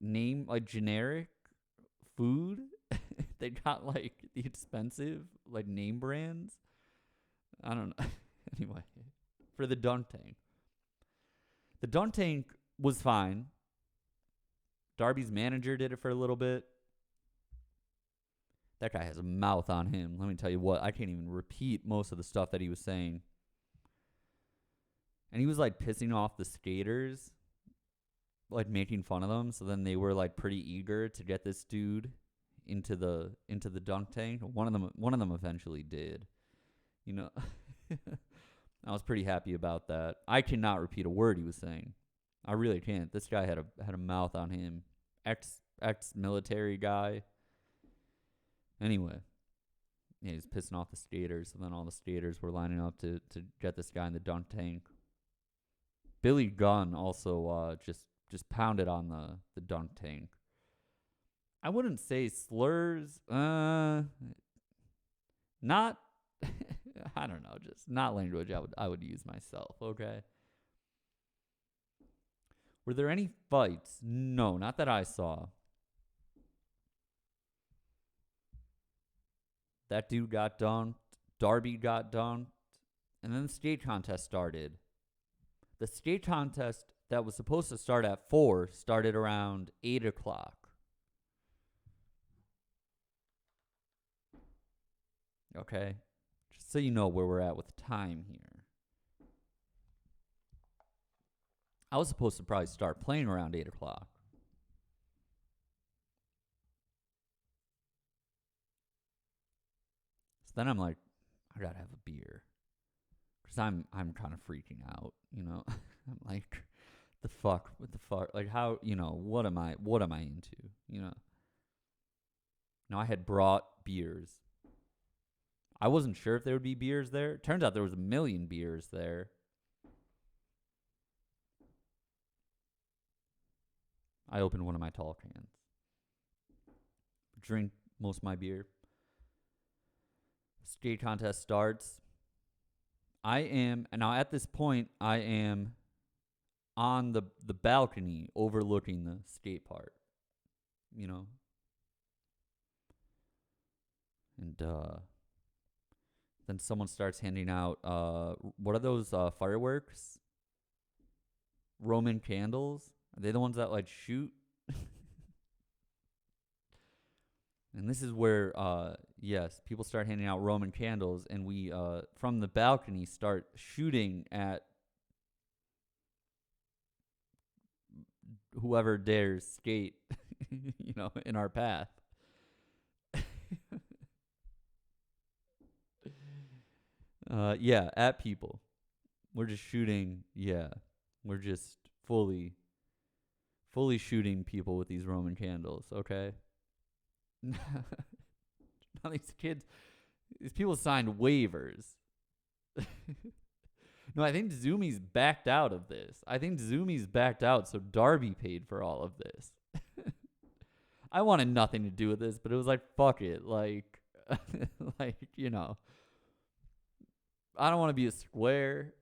name like generic food. They got like the expensive like name brands. I don't know. Anyway, for the dunk tank. The dunk tank was fine. Darby's manager did it for a little bit. That guy has a mouth on him. Let me tell you what, I can't even repeat most of the stuff that he was saying. And he was like pissing off the skaters, like making fun of them. So then they were like pretty eager to get this dude into the dunk tank. One of them eventually did. You know, I was pretty happy about that. I cannot repeat a word he was saying. I really can't. This guy had a mouth on him. Ex-military guy. Anyway, yeah, he's pissing off the skaters, and then all the skaters were lining up to get this guy in the dunk tank. Billy Gunn also just pounded on the dunk tank. I wouldn't say slurs, not I don't know, just not language I would use myself, okay? Were there any fights? No, not that I saw. That dude got dunked. Darby got dunked. And then the skate contest started. The skate contest that was supposed to start at 4 started around 8 o'clock. Okay? Just so you know where we're at with time here. I was supposed to probably start playing around 8 o'clock. Then I'm like, I gotta have a beer, cause I'm kind of freaking out, you know. I'm like, what the fuck, like how, you know, what am I into, you know. Now I had brought beers. I wasn't sure if there would be beers there. Turns out there was a million beers there. I open one of my tall cans. Drink most of my beer. Skate contest starts. And now at this point, I am on the balcony overlooking the skate park. You know? And then someone starts handing out, what are those fireworks? Roman candles? Are they the ones that like shoot? And this is where, yes, people start handing out Roman candles, and we, from the balcony, start shooting at whoever dares skate, in our path. Yeah, at people. We're just shooting, we're just fully shooting people with these Roman candles, okay? Now these people signed waivers. No, I think Zoomies backed out of this. So Darby paid for all of this. I wanted nothing to do with this, but it was like, fuck it. Like, I don't want to be a square.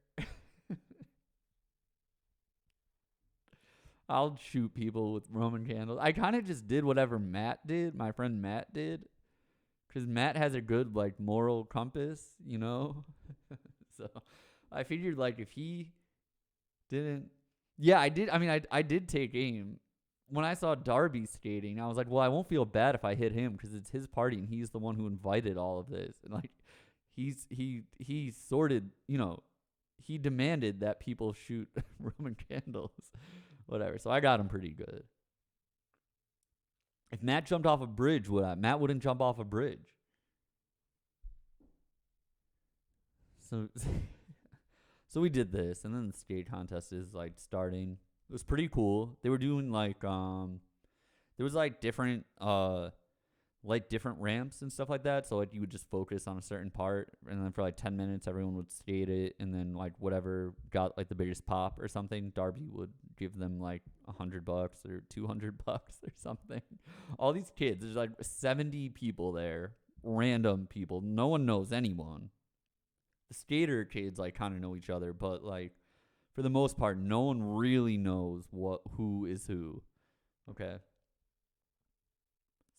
I'll shoot people with Roman candles. I kind of just did whatever my friend Matt did. Because Matt has a good, like, moral compass, So I figured, like, if he didn't. Yeah, I did. I mean, I did take aim. When I saw Darby skating, I was like, well, I won't feel bad if I hit him because it's his party and he's the one who invited all of this. And, like, he sorted, he demanded that people shoot Roman candles. Whatever. So I got him pretty good. If Matt jumped off a bridge, Matt wouldn't jump off a bridge. So we did this, and then the skate contest is like starting. It was pretty cool. They were doing like there was like different ramps and stuff like that. So like you would just focus on a certain part, and then for like 10 minutes everyone would skate it, and then like whatever got like the biggest pop or something, Darby would give them like $100 or $200 or something. All these kids, there's like 70 people there, random people. No one knows anyone. The skater kids like kind of know each other, but like for the most part, no one really knows who is who. Okay.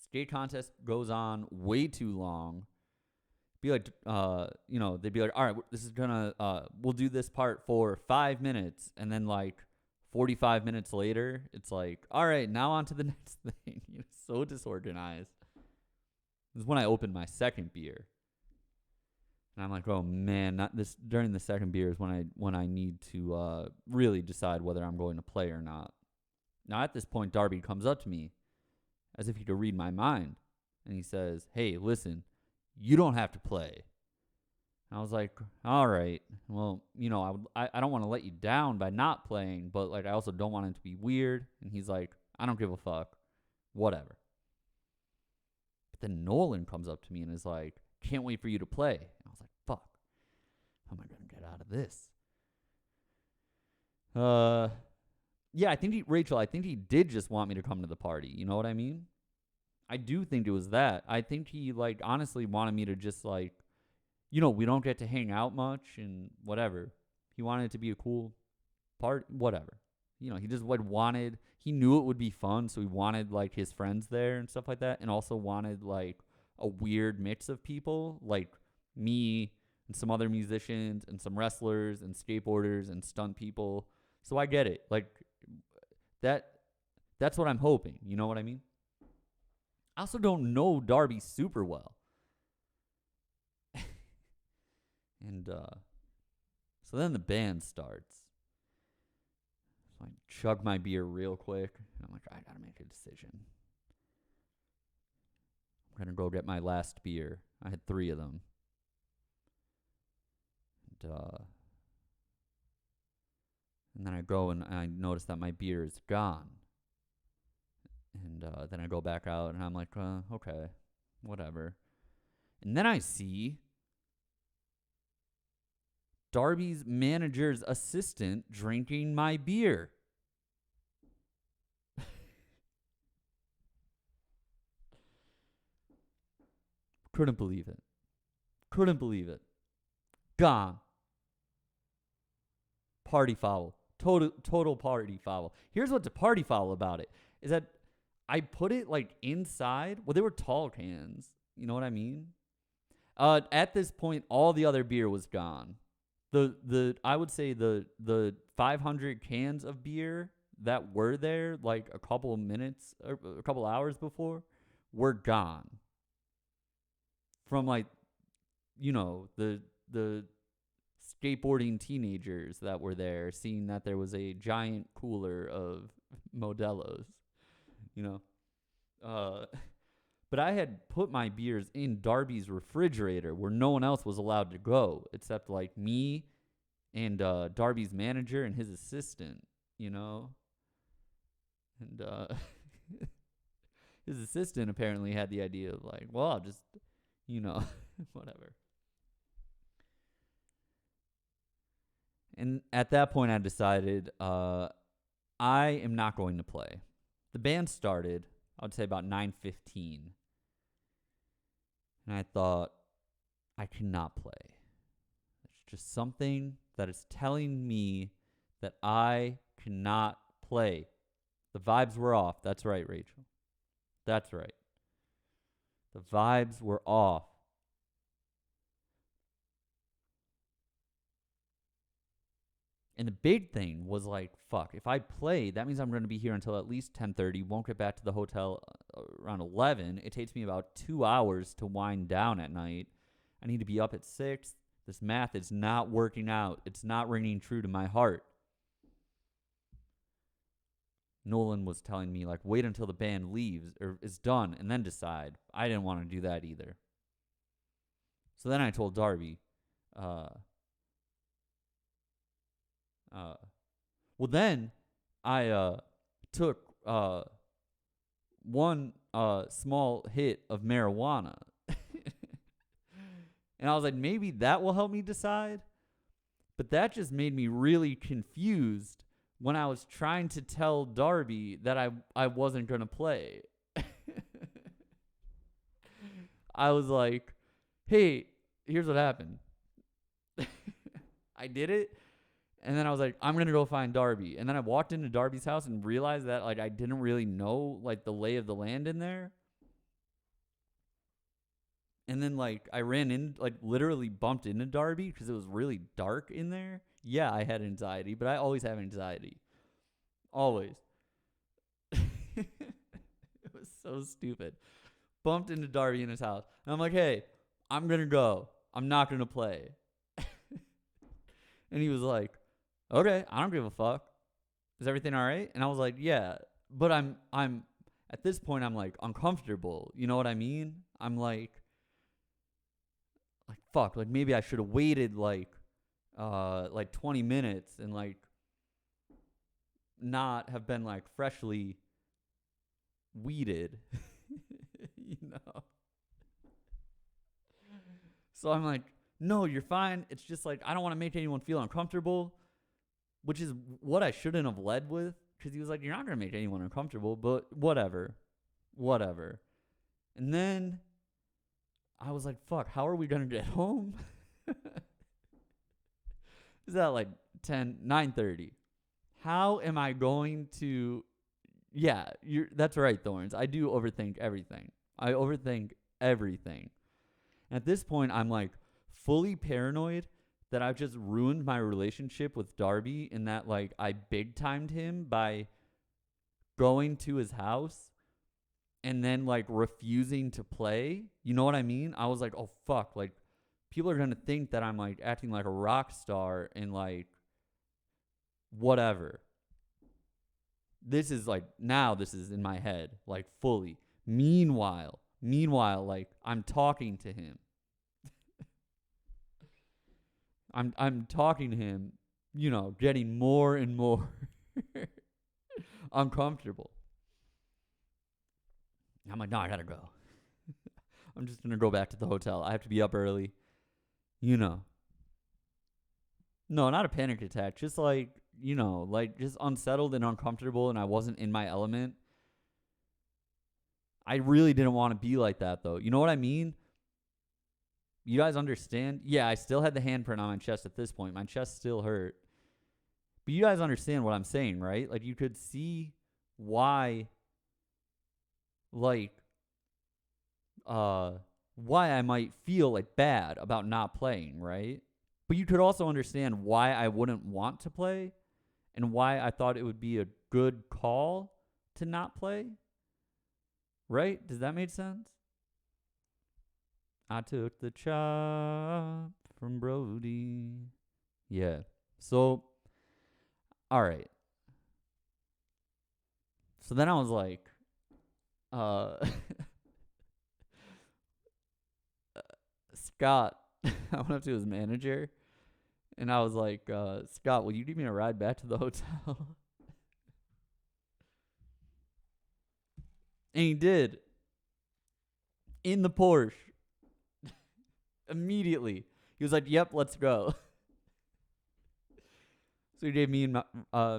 Skate contest goes on way too long. Be like, they'd be like, all right, this is we'll do this part for 5 minutes. And then like 45 minutes later, it's like, all right, now on to the next thing. So disorganized. This is when I opened my second beer. And I'm like, oh man, not this. During the second beer is when I need to really decide whether I'm going to play or not. Now at this point, Darby comes up to me as if he could read my mind, and he says, "Hey, listen, you don't have to play." And I was like, "All right, well, I don't want to let you down by not playing, but like I also don't want it to be weird." And he's like, "I don't give a fuck, whatever." But then Nolan comes up to me and is like, "Can't wait for you to play." And I was like, fuck, how am I going to get out of this? Yeah, I think he did just want me to come to the party. You know what I mean? I do think it was that. I think he, like, honestly wanted me to just, like, we don't get to hang out much and whatever. He wanted it to be a cool part, whatever. He just he knew it would be fun, so he wanted, like, his friends there and stuff like that, and also wanted, like, a weird mix of people, like me and some other musicians and some wrestlers and skateboarders and stunt people. So I get it. Like, that's what I'm hoping. You know what I mean? I also don't know Darby super well. And so then the band starts. So I chug my beer real quick. And I'm like, I gotta make a decision. I'm going to go get my last beer. I had 3 of them. And then I go and I notice that my beer is gone. And then I go back out and I'm like, okay, whatever. And then I see Darby's manager's assistant drinking my beer. Couldn't believe it. Couldn't believe it. Gone. Party foul. Total party foul. Here's what's a party foul about it. Is that I put it like inside. Well, they were tall cans. You know what I mean? At this point, all the other beer was gone. I would say the 500 cans of beer that were there like a couple of minutes or a couple hours before were gone. From like, you know, the skateboarding teenagers that were there, seeing that there was a giant cooler of Modelo's, you know. But I had put my beers in Darby's refrigerator where no one else was allowed to go except like me and Darby's manager and his assistant, you know. And his assistant apparently had the idea of like, well, I'll just, you know, whatever. And at that point, I decided I am not going to play. The band started, I would say about 9:15. And I thought, I cannot play. It's just something that is telling me that I cannot play. The vibes were off. That's right, Rachel. That's right. The vibes were off. And the big thing was like, fuck, if I play, that means I'm going to be here until at least 10:30. Won't get back to the hotel around 11. It takes me about 2 hours to wind down at night. I need to be up at 6. This math is not working out. It's not ringing true to my heart. Nolan was telling me, like, wait until the band leaves or is done and then decide. I didn't want to do that either. So then I told Darby, well, then I took one small hit of marijuana. And I was like, maybe that will help me decide. But that just made me really confused when I was trying to tell Darby that I wasn't going to play. I was like, hey, here's what happened. I did it. And then I was like, I'm going to go find Darby. And then I walked into Darby's house and realized that like I didn't really know like the lay of the land in there. And then like I ran in, like literally bumped into Darby because it was really dark in there. Yeah, I had anxiety, but I always have anxiety. Always. It was so stupid. Bumped into Darby in his house. And I'm like, hey, I'm going to go. I'm not going to play. And he was like, okay, I don't give a fuck. Is everything all right? And I was like, yeah. But I'm at this point, I'm like uncomfortable. You know what I mean? I'm like fuck. Like maybe I should have waited like 20 minutes and like not have been like freshly weeded. You know? So I'm like, no, you're fine. It's just like, I don't want to make anyone feel uncomfortable, which is what I shouldn't have led with. Because he was like, you're not going to make anyone uncomfortable, but whatever. And then I was like, fuck, how are we going to get home? Is that like 9:30? How am I going to... Yeah, that's right, Thorns. I do overthink everything. And at this point, I'm like fully paranoid that I've just ruined my relationship with Darby in that like I big timed him by going to his house and then like refusing to play. You know what I mean? I was like, oh fuck, like people are going to think that I'm like acting like a rock star and like whatever. This is like, now this is in my head, like fully. Meanwhile, like I'm talking to him. I'm talking to him, you know, getting more and more uncomfortable. I'm like, no, I gotta go. I'm just gonna go back to the hotel. I have to be up early. You know. No, not a panic attack. Just like, you know, like just unsettled and uncomfortable, and I wasn't in my element. I really didn't want to be like that, though. You know what I mean? You guys understand? Yeah, I still had the handprint on my chest at this point. My chest still hurt. But you guys understand what I'm saying, right? Like, you could see why, like, why I might feel like bad about not playing, right? But you could also understand why I wouldn't want to play and why I thought it would be a good call to not play. Right? Does that make sense? I took the chop from Brody. Yeah. So, all right. So then I was like, Scott, I went up to his manager and I was like, Scott, will you give me a ride back to the hotel? And he did. In the Porsche. Immediately. He was like, yep, let's go. So he gave me and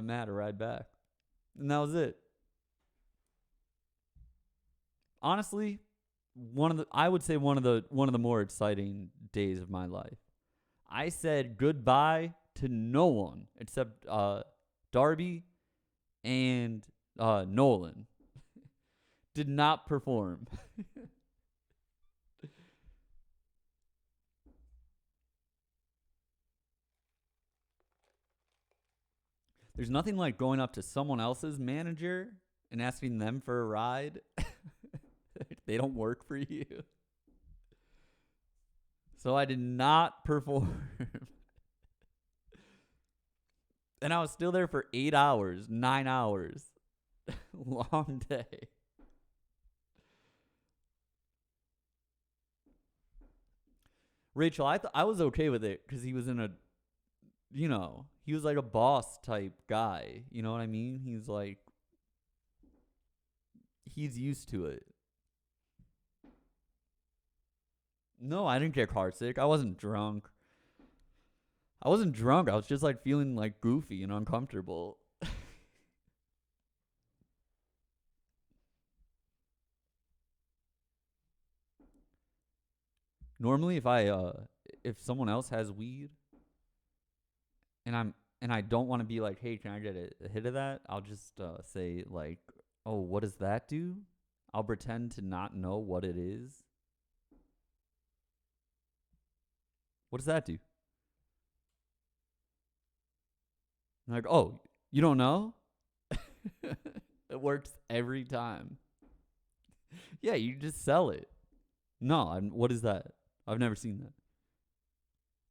Matt a ride back. And that was it. Honestly, I would say one of the more exciting days of my life. I said goodbye to no one except Darby and Nolan. Did not perform. There's nothing like going up to someone else's manager and asking them for a ride. They don't work for you. So I did not perform. And I was still there for 8 hours, 9 hours. Long day. Rachel, I was okay with it because he was in a, he was like a boss type guy. You know what I mean? He's like, he's used to it. No, I didn't get car sick. I wasn't drunk. I was just like feeling like goofy and uncomfortable. Normally if someone else has weed and I don't want to be like, hey, can I get a hit of that? I'll just say like, oh, what does that do? I'll pretend to not know what it is. What does that do? I'm like, oh, you don't know? It works every time. Yeah, you just sell it. No, what is that? I've never seen that.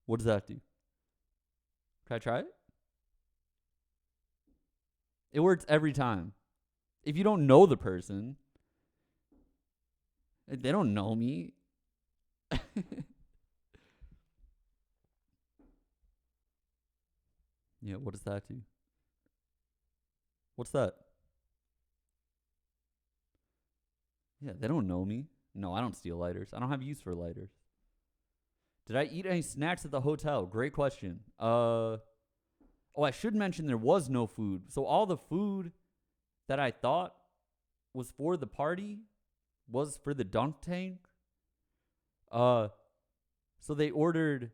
What does that do? Can I try it? It works every time. If you don't know the person, they don't know me. Yeah, what does that do? What's that? Yeah, they don't know me. No, I don't steal lighters. I don't have use for lighters. Did I eat any snacks at the hotel? Great question. Oh, I should mention there was no food. So all the food that I thought was for the party was for the dunk tank. So they ordered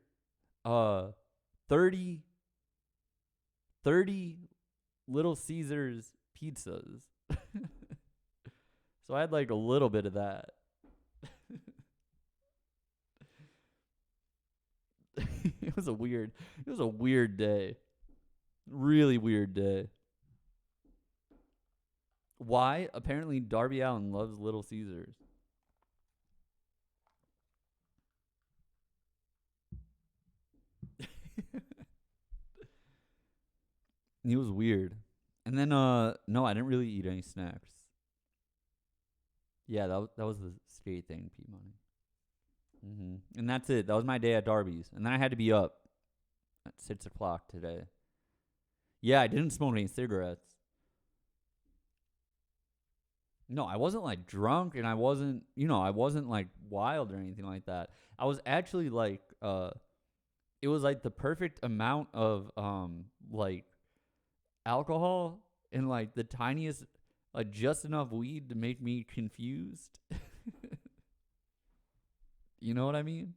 30 Little Caesars pizzas. So I had like a little bit of that. It was a weird day. Really weird day. Why? Apparently Darby Allin loves Little Caesars. It was weird. And then no, I didn't really eat any snacks. Yeah, that was the skate thing, P Money. And that's it. That was my day at Darby's. And then I had to be up at 6 o'clock today. Yeah, I didn't smoke any cigarettes. No, I wasn't like drunk and I wasn't like wild or anything like that. I was actually like it was like the perfect amount of like alcohol and like the tiniest like just enough weed to make me confused. You know what I mean?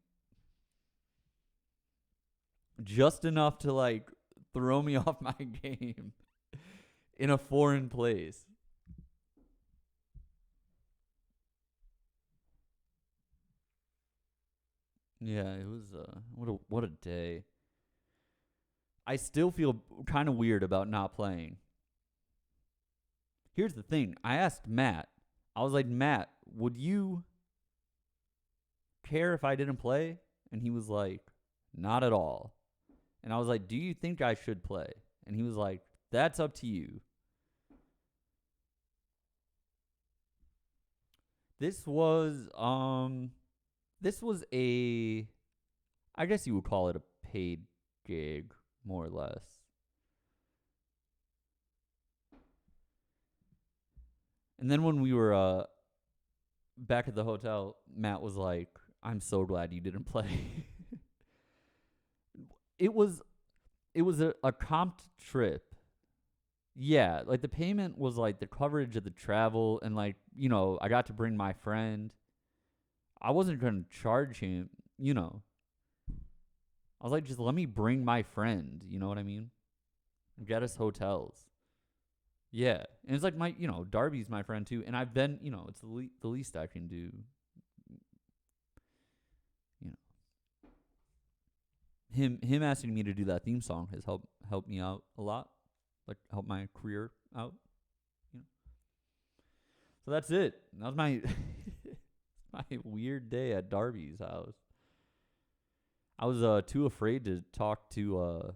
just enough to like throw me off my game in a foreign place. Yeah, it was what a day. I still feel kind of weird about not playing. Here's the thing. I asked Matt. I was like, "Matt, would you care if I didn't play?" And he was like, "Not at all." And I was like, "Do you think I should play?" And he was like, "That's up to you." This was a, I guess you would call it a paid gig, more or less. And then when we were back at the hotel, Matt was like, "I'm so glad you didn't play." it was a comped trip. Yeah, like the payment was like the coverage of the travel, and like, I got to bring my friend. I wasn't going to charge him, I was like, just let me bring my friend, you know what I mean? Get us hotels. Yeah. And it's like Darby's my friend too, and I've been, it's the least I can do. You know. Him asking me to do that theme song has helped me out a lot. Like help my career out. So that's it. That was my my weird day at Darby's house. I was too afraid to talk to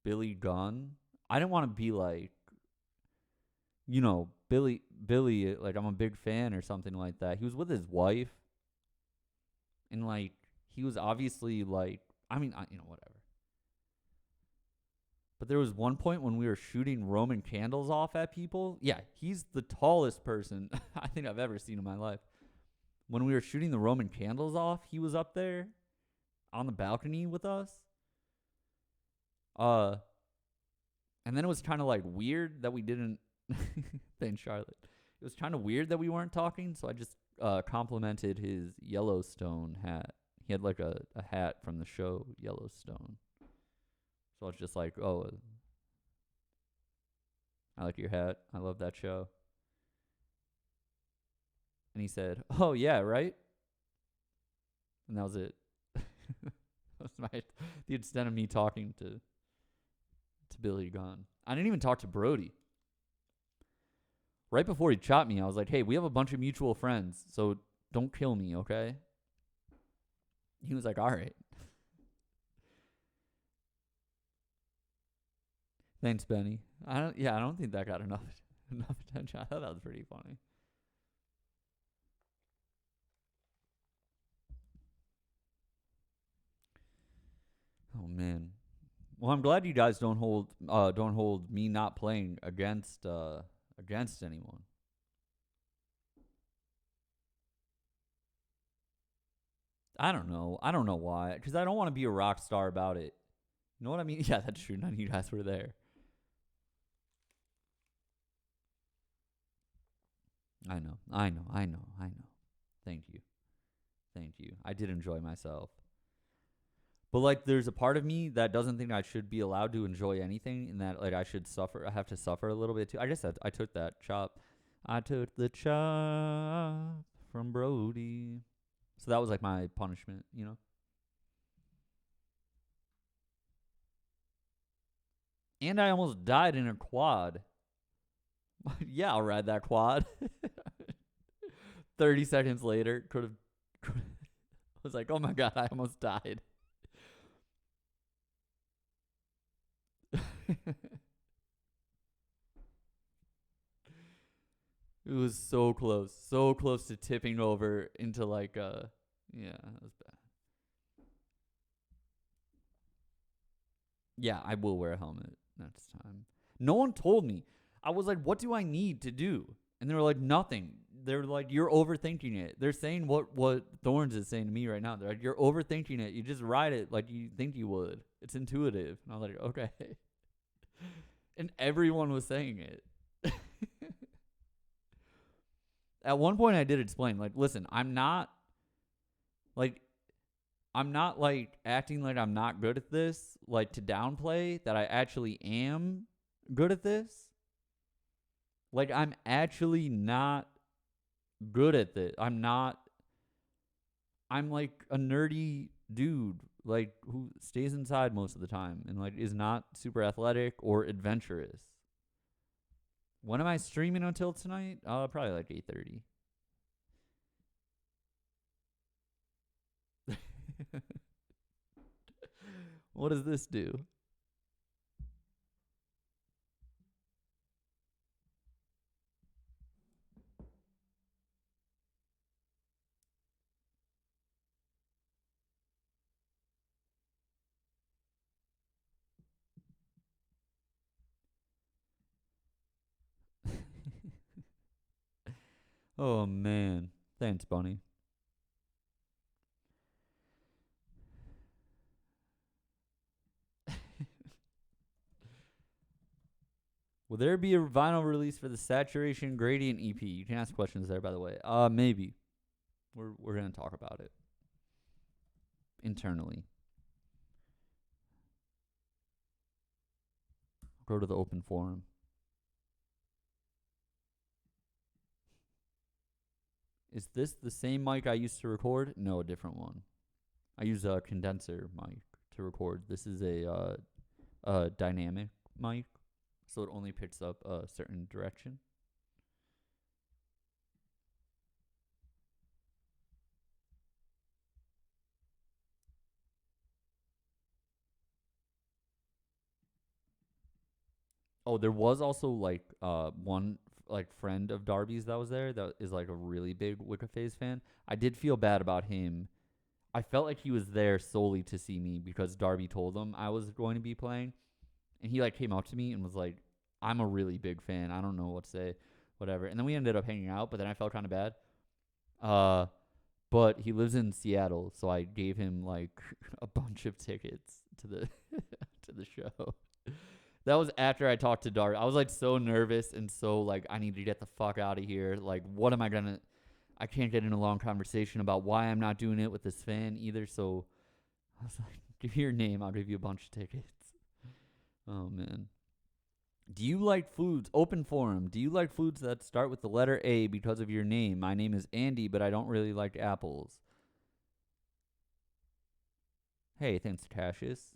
Billy Gunn. I didn't want to be like, Billy, like I'm a big fan or something like that. He was with his wife, and like he was obviously like, whatever. But there was one point when we were shooting Roman candles off at people. Yeah, he's the tallest person I think I've ever seen in my life. When we were shooting the Roman candles off, he was up there on the balcony with us. And then it was kind of like weird that we didn't. Thanks, Charlotte. It was kind of weird that we weren't talking, so I just complimented his Yellowstone hat. He had like a hat from the show Yellowstone. So I was just like, "Oh, I like your hat. I love that show." And he said, "Oh, yeah, right?" And that was it. That was the extent of me talking to Billy Gunn. I didn't even talk to Brody. Right before he chopped me, I was like, "Hey, we have a bunch of mutual friends, so don't kill me, okay?" He was like, "All right." Thanks, Benny. I don't think that got enough attention. I thought that was pretty funny. Oh man. Well, I'm glad you guys don't hold me not playing against anyone. I don't know. I don't know why. Because I don't want to be a rock star about it. You know what I mean? Yeah, that's true. None of you guys were there. I know. Thank you. I did enjoy myself. But like there's a part of me that doesn't think I should be allowed to enjoy anything, and that like I have to suffer a little bit too. I guess I took that chop. I took the chop from Brody. So that was like my punishment, And I almost died in a quad. Yeah, I'll ride that quad. 30 seconds later, I was like, "Oh my god, I almost died." It was so close to tipping over into like yeah, that was bad. Yeah, I will wear a helmet next time. No one told me. I was like, "What do I need to do?" And they were like, "Nothing." They're like, "You're overthinking it." They're saying what Thorns is saying to me right now. They're like, "You're overthinking it. You just ride it like you think you would. It's intuitive." And I was like, "Okay." And everyone was saying it. At one point I did explain, like, "Listen, I'm not I'm not like acting like I'm not good at this, like to downplay that I actually am good at this. Like I'm actually not good at this. I'm like a nerdy dude like who stays inside most of the time and like is not super athletic or adventurous. When am I streaming until tonight? Probably like 8:30. What does this do? Oh man. Thanks, Bunny. Will there be a vinyl release for the Saturation Gradient EP? You can ask questions there, by the way. Maybe. We're gonna talk about it internally. Go to the open forum. Is this the same mic I used to record? No, a different one. I use a condenser mic to record. This is a dynamic mic, so it only picks up a certain direction. Oh, there was also like one like friend of Darby's that was there that is like a really big Wicca Phase fan. I did feel bad about him. I felt like he was there solely to see me because Darby told him I was going to be playing, and he like came up to me and was like, "I'm a really big fan. I don't know what to say, whatever." And then we ended up hanging out, but then I felt kind of bad. Uh, but he lives in Seattle, so I gave him like a bunch of tickets to the to the show. That was after I talked to Darby. I was like so nervous and so like I need to get the fuck out of here. Like, what am I gonna? I can't get in a long conversation about why I'm not doing it with this fan either. So I was like, give me your name. I'll give you a bunch of tickets. Oh man. Do you like foods? Open forum. Do you like foods that start with the letter A because of your name? My name is Andy, but I don't really like apples. Hey, thanks, Cassius.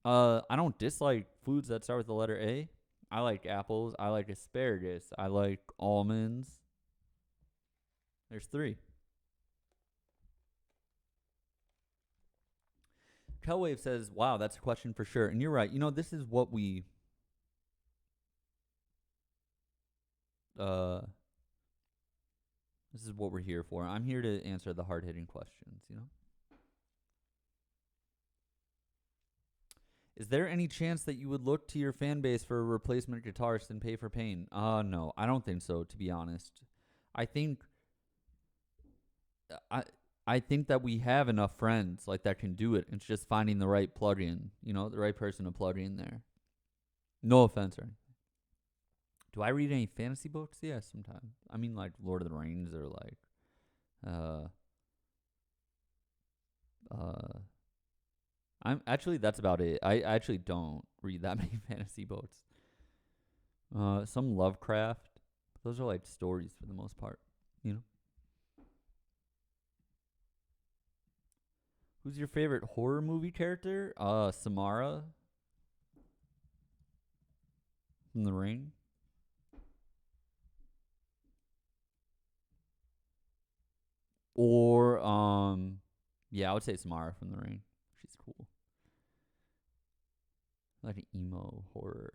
I don't dislike foods that start with the letter A. I like apples. I like asparagus. I like almonds. There's three. Kelwave says, wow, that's a question for sure. And you're right. You know, this is what we this is what we're here for. I'm here to answer the hard hitting questions, you know? Is there any chance that you would look to your fan base for a replacement guitarist and pay for pain? No, I don't think so, to be honest. I think I I think that we have enough friends like that can do it. It's just finding the right plug-in, you know, the right person to plug in there. No offense or anything. Do I read any fantasy books? Yeah, sometimes. I mean, like Lord of the Rings or like, uh, uh. I'm actually that's about it. I actually don't read that many fantasy books. Some Lovecraft. Those are like stories for the most part. You know. Who's your favorite horror movie character? Samara from The Ring. Or yeah, I would say Samara from The Ring. She's cool. Like an emo horror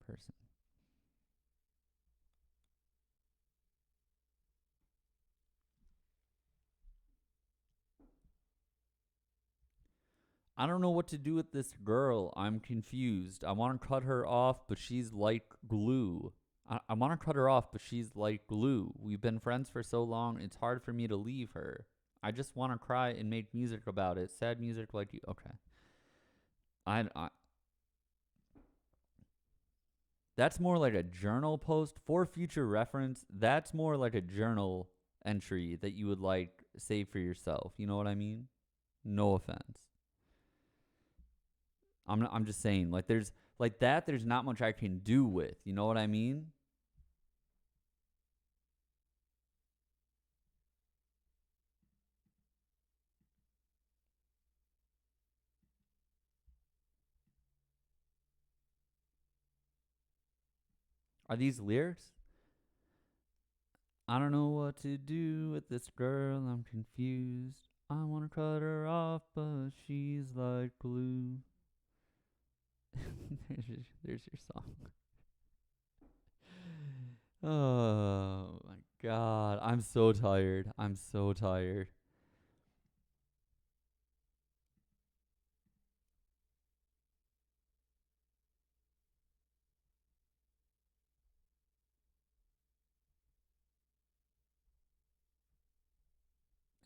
person. I don't know what to do with this girl. I'm confused. I want to cut her off, but she's like glue. I want to cut her off, but she's like glue. We've been friends for so long, it's hard for me to leave her. I just want to cry and make music about it. Sad music like you. Okay. I That's more like a journal post for future reference. That's more like a journal entry that you would like save for yourself. You know what I mean? No offense. I'm just saying, like, there's like that. There's not much I can do with. You know what I mean? Are these lyrics? I don't know what to do with this girl. I'm confused. I want to cut her off, but she's like glue. there's your song. Oh my god. I'm so tired. I'm so tired.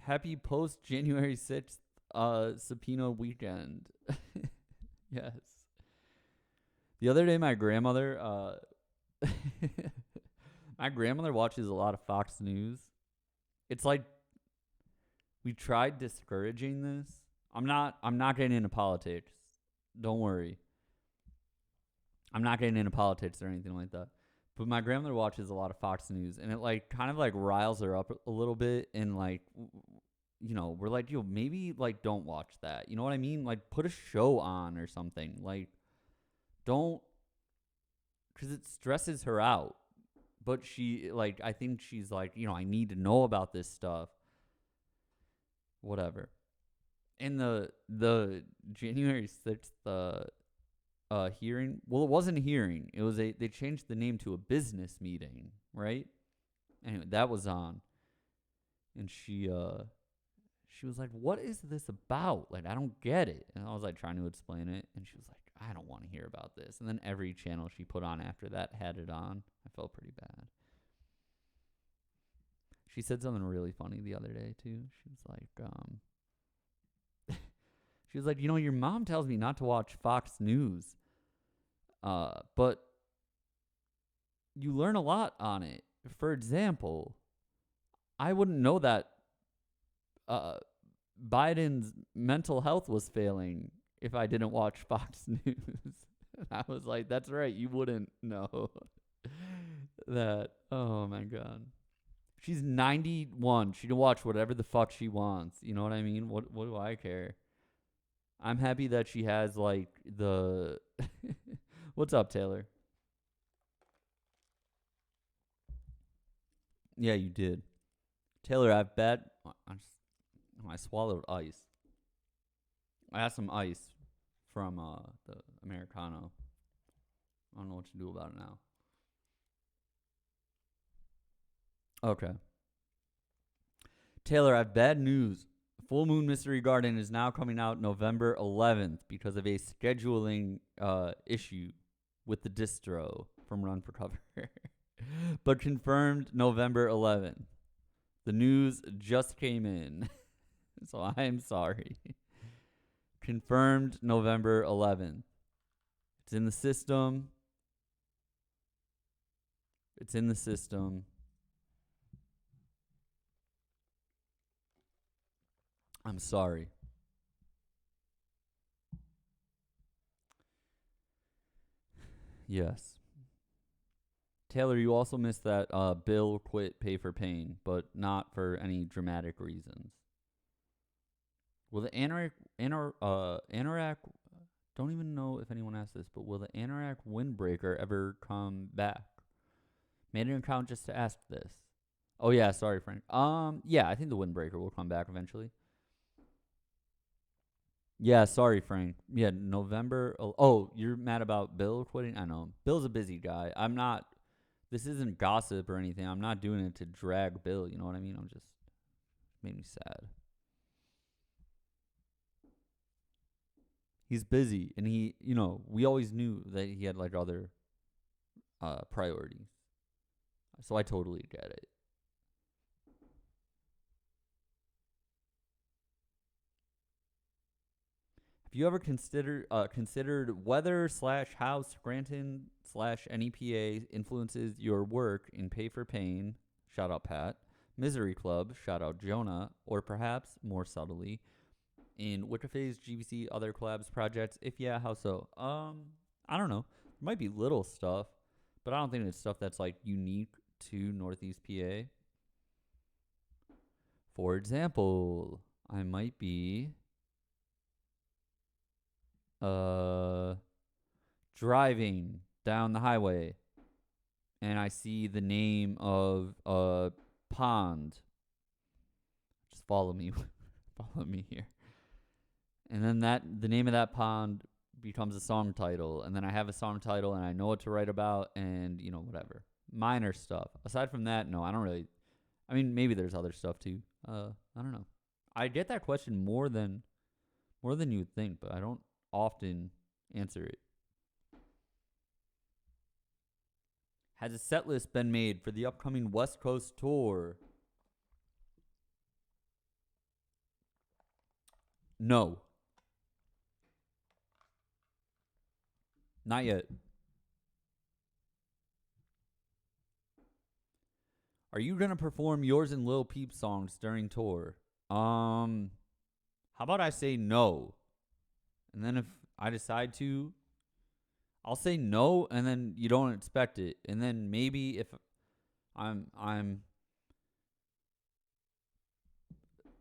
Happy post January 6th subpoena weekend. Yes. The other day my grandmother my grandmother watches a lot of Fox News. It's like we tried discouraging this. I'm not getting into politics. Don't worry. I'm not getting into politics or anything like that. But my grandmother watches a lot of Fox News, and it like kind of like riles her up a little bit, and like, you know, we're like, yo, maybe like don't watch that. You know what I mean? Like put a show on or something. Like don't, because it stresses her out. But she like, I think she's like, you know, I need to know about this stuff. Whatever. And the January 6th hearing, well, it wasn't a hearing. It was they changed the name to a business meeting, right? Anyway, that was on. And she was like, "What is this about? Like, I don't get it." And I was like trying to explain it, and she was like, "I don't want to hear about this." And then every channel she put on after that had it on. I felt pretty bad. She said something really funny the other day too. She was like, she was like, "You know, your mom tells me not to watch Fox News, but you learn a lot on it. For example, I wouldn't know that Biden's mental health was failing if I didn't watch Fox News." And I was like, "That's right, you wouldn't know that." Oh my god. She's 91. She can watch whatever the fuck she wants. You know what I mean? What do I care? I'm happy that she has like the What's up, Taylor? Yeah, you did. Taylor, I've bet I swallowed ice. I had some ice from the Americano. I don't know what to do about it now. Okay. Taylor, I have bad news. Full Moon Mystery Garden is now coming out November 11th because of a scheduling issue with the distro from Run for Cover. But confirmed November 11th. The news just came in. So I am sorry. Confirmed November 11th. It's in the system. It's in the system. I'm sorry. Yes. Taylor, you also missed that Bill quit Pay for Pain, but not for any dramatic reasons. Will the Anorak, don't even know if anyone asked this, but will the Anorak windbreaker ever come back? Made an account just to ask this. Oh yeah, sorry, Frank. Yeah, I think the windbreaker will come back eventually. Yeah, sorry, Frank. Yeah, November. Oh, you're mad about Bill quitting? I know. Bill's a busy guy. I'm not. This isn't gossip or anything. I'm not doing it to drag Bill. You know what I mean? I'm just made me sad. He's busy, and he, you know, we always knew that he had like other priorities. So I totally get it. Have you ever considered whether / how Scranton / NEPA influences your work in Pay for Pain? Shout out Pat. Misery Club, shout out Jonah, or perhaps more subtly in Wicca Phase, GBC, other collabs, projects? If yeah, how so? I don't know. There might be little stuff, but I don't think it's stuff that's like unique to Northeast PA. For example, I might be driving down the highway and I see the name of a pond. Just follow me. Follow me here. And then the name of that pond becomes a song title, and then I have a song title and I know what to write about, and whatever. Minor stuff. Aside from that, no, I don't really. I mean, maybe there's other stuff too. I don't know. I get that question more than you would think, but I don't often answer it. Has a set list been made for the upcoming West Coast tour? No. Not yet. Are you going to perform yours and Lil Peep songs during tour? How about I say no? And then if I decide to, I'll say no, and then you don't expect it. And then maybe if I'm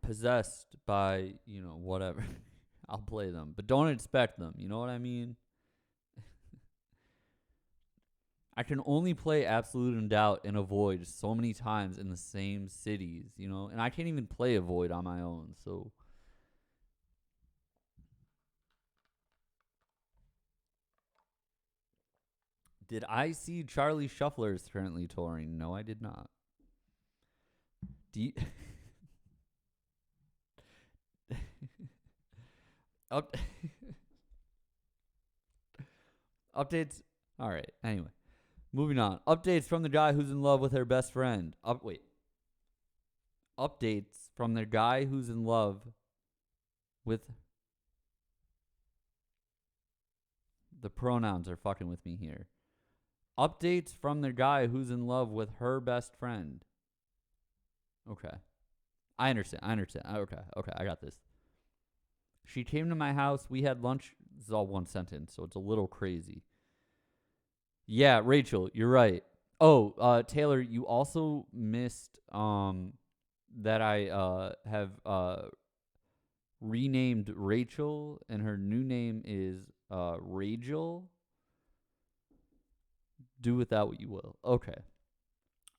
possessed by, whatever, I'll play them. But don't expect them. You know what I mean? I can only play Absolute and Doubt and Avoid so many times in the same cities, and I can't even play Avoid on my own, so. Did I see Charlie Shufflers currently touring? No, I did not. Updates. All right. Anyway, moving on. Updates from the guy who's in love with her best friend. Updates from the guy who's in love with. The pronouns are fucking with me here. Updates from the guy who's in love with her best friend. Okay. I understand. Okay, I got this. She came to my house. We had lunch. This is all one sentence, so it's a little crazy. Yeah, Rachel, you're right. Oh, Taylor, you also missed that I have renamed Rachel, and her new name is Rachel. Do with that what you will. Okay.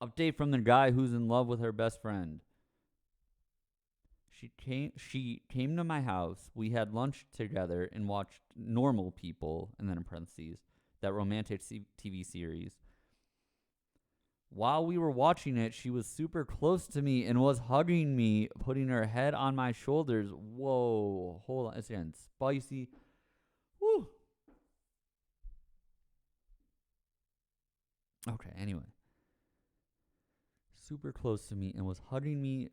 Update from the guy who's in love with her best friend. She came to my house. We had lunch together and watched Normal People, and then in parentheses, that romantic TV series. While we were watching it, she was super close to me and was hugging me, putting her head on my shoulders. Whoa. Hold on. It's getting spicy. Woo. Okay, anyway. Super close to me and was hugging me,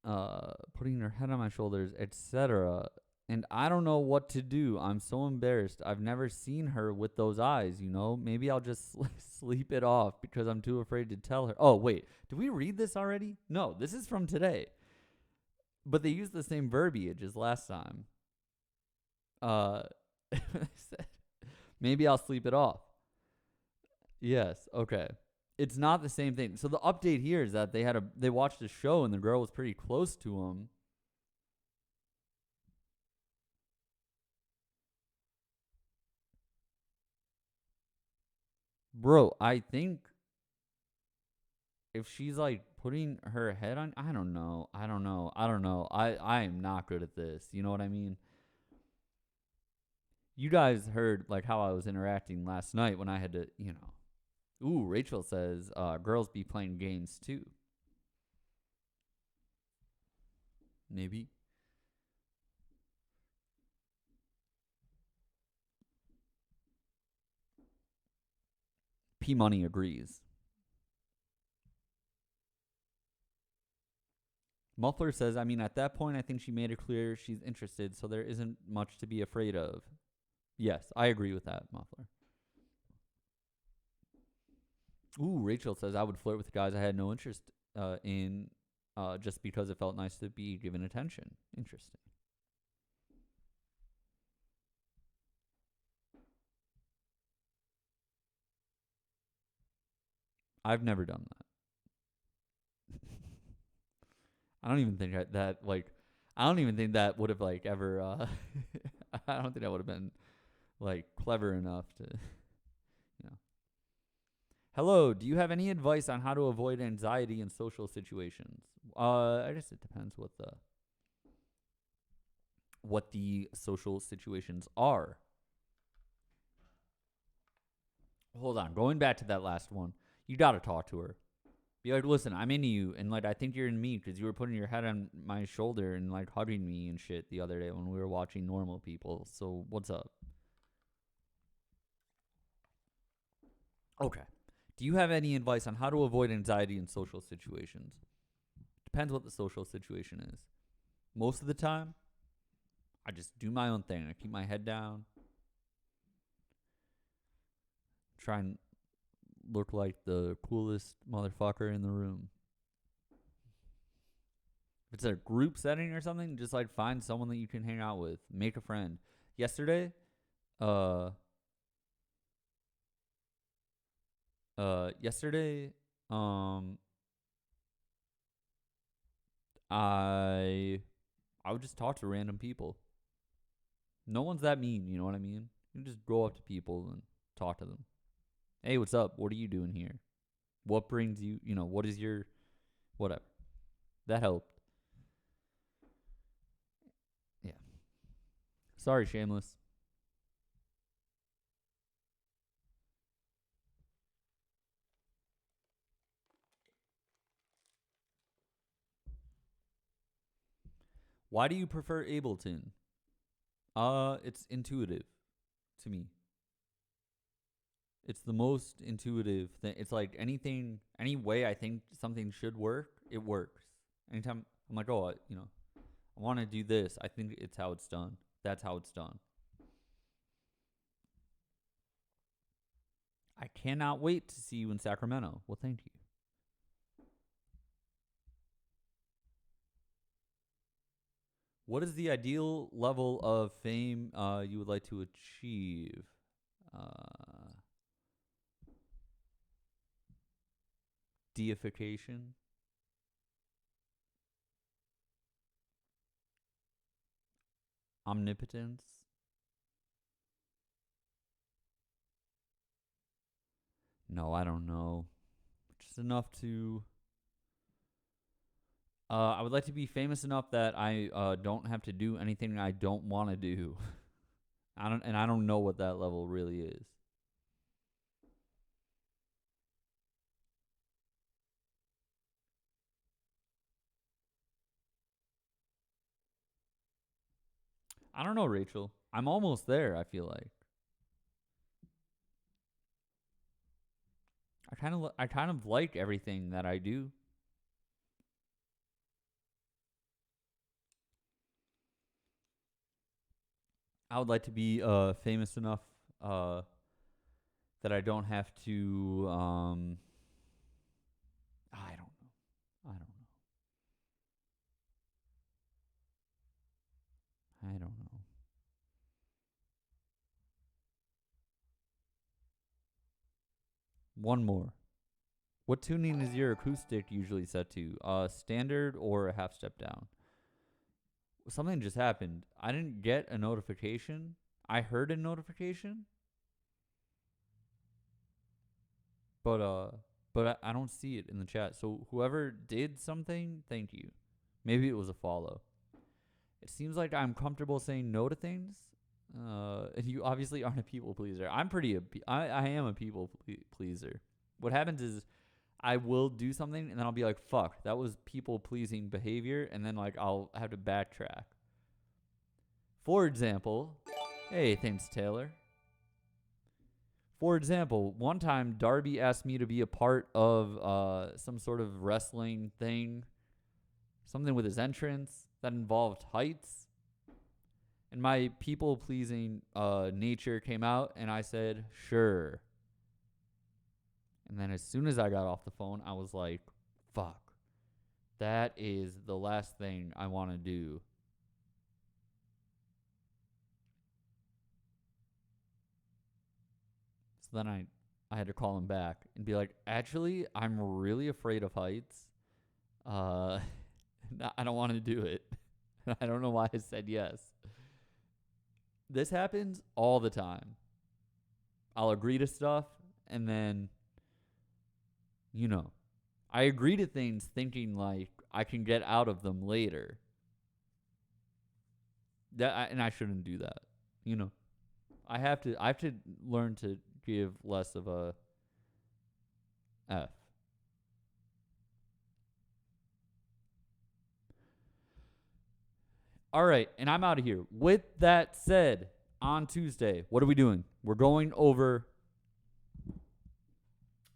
putting her head on my shoulders, etc. And I don't know what to do. I'm so embarrassed. I've never seen her with those eyes, Maybe I'll just sleep it off because I'm too afraid to tell her. Oh, wait. Did we read this already? No, this is from today. But they used the same verbiage as last time. Maybe I'll sleep it off. Yes, okay. It's not the same thing. So the update here is that they watched a show and the girl was pretty close to him. Bro, I think if she's like putting her head on, I don't know. I am not good at this. You know what I mean? You guys heard like how I was interacting last night when I had to, Ooh, Rachel says girls be playing games too. Maybe. P Money agrees. Muffler says, I mean, at that point, I think she made it clear she's interested, so there isn't much to be afraid of. Yes, I agree with that, Muffler. Ooh, Rachel says, I would flirt with guys I had no interest in just because it felt nice to be given attention. Interesting. I've never done that. I don't even think that like I don't even think that would have like ever I don't think that would have been like clever enough to you know. Hello, do you have any advice on how to avoid anxiety in social situations? I guess it depends what the social situations are. Hold on, going back to that last one. You got to talk to her. Be like, listen, I'm into you, and like I think you're in me because you were putting your head on my shoulder and like hugging me and shit the other day when we were watching Normal People. So what's up? Okay. Do you have any advice on how to avoid anxiety in social situations? Depends what the social situation is. Most of the time, I just do my own thing. I keep my head down. Try and look like the coolest motherfucker in the room. If it's a group setting or something, just like find someone that you can hang out with. Make a friend. Yesterday, yesterday, I would just talk to random people. No one's that mean, you know what I mean? You just go up to people and talk to them. Hey, what's up? What are you doing here? What brings you, what is your whatever. That helped. Yeah. Sorry, Shameless. Why do you prefer Ableton? It's intuitive to me. It's the most intuitive thing. It's like any way I think something should work, it works. Anytime I'm like, oh, I want to do this. I think it's how it's done. That's how it's done. I cannot wait to see you in Sacramento. Well, thank you. What is the ideal level of fame you would like to achieve? Deification. Omnipotence. No, I don't know. Just enough to. I would like to be famous enough that I don't have to do anything I don't want to do. I don't know what that level really is. I don't know, Rachel. I'm almost there, I feel like. I kind of like everything that I do. I would like to be famous enough that I don't have to I don't know. I don't know. I don't know. One more. What tuning is your acoustic usually set to? Standard or a half step down? Something just happened. I didn't get a notification. I heard a notification, but I don't see it in the chat. So whoever did something, thank you. Maybe it was a follow. It seems like I'm comfortable saying no to things. And you obviously aren't a people pleaser. I am a people pleaser. What happens is I will do something and then I'll be like, fuck, that was people pleasing behavior. And then like I'll have to backtrack. For example, hey, thanks, Taylor. For example, one time Darby asked me to be a part of some sort of wrestling thing, something with his entrance that involved heights. And my people pleasing nature came out, and I said, sure. And then as soon as I got off the phone, I was like, fuck. That is the last thing I want to do. So then I had to call him back and be like, actually, I'm really afraid of heights. I don't want to do it. I don't know why I said yes. This happens all the time. I'll agree to stuff and then, I agree to things thinking like I can get out of them later. And I shouldn't do that. I have to learn to give less of a F. All right, and I'm out of here. With that said, on Tuesday, what are we doing? We're going over.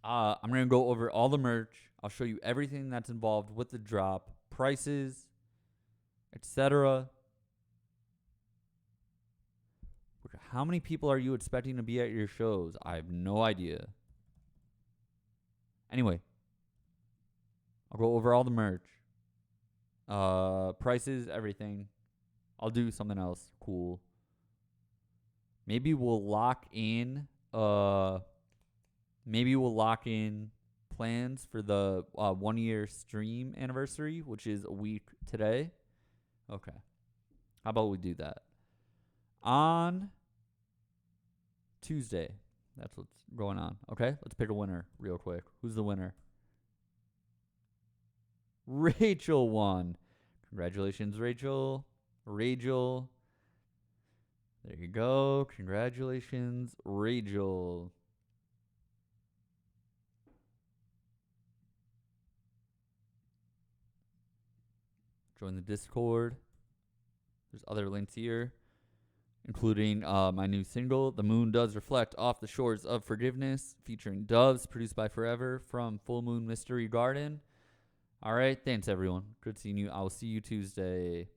I'm going to go over all the merch. I'll show you everything that's involved with the drop, prices, etc. How many people are you expecting to be at your shows? I have no idea. Anyway, I'll go over all the merch, prices, everything. I'll do something else cool. Maybe we'll lock in plans for the 1 year stream anniversary, which is a week today. Okay. How about we do that? On Tuesday. That's what's going on. Okay? Let's pick a winner real quick. Who's the winner? Rachel won. Congratulations, Rachel. Rachel. There you go. Congratulations, Rachel. Join the Discord. There's other links here, including my new single, The Moon Does Reflect Off the Shores of Forgiveness, featuring Doves, produced by Forever from Full Moon Mystery Garden. All right. Thanks, everyone. Good seeing you. I will see you Tuesday.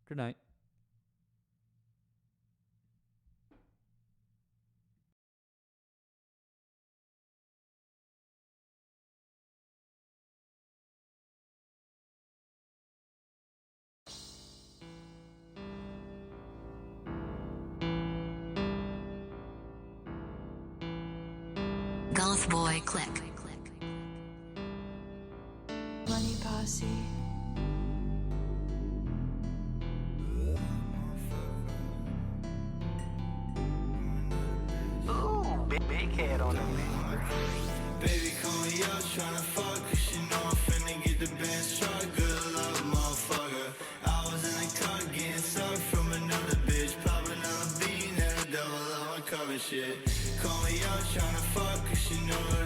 Good night. Goth Boy Click. Money Posse. Ooh, big head on them. Baby, call me up, tryna fuck, cause you know I'm finna get the Benz truck. Good luck, motherfucker. I was in the car getting sucked from another bitch, popping on a bean and a double on my cover shit. Call me up, tryna fuck, cause you know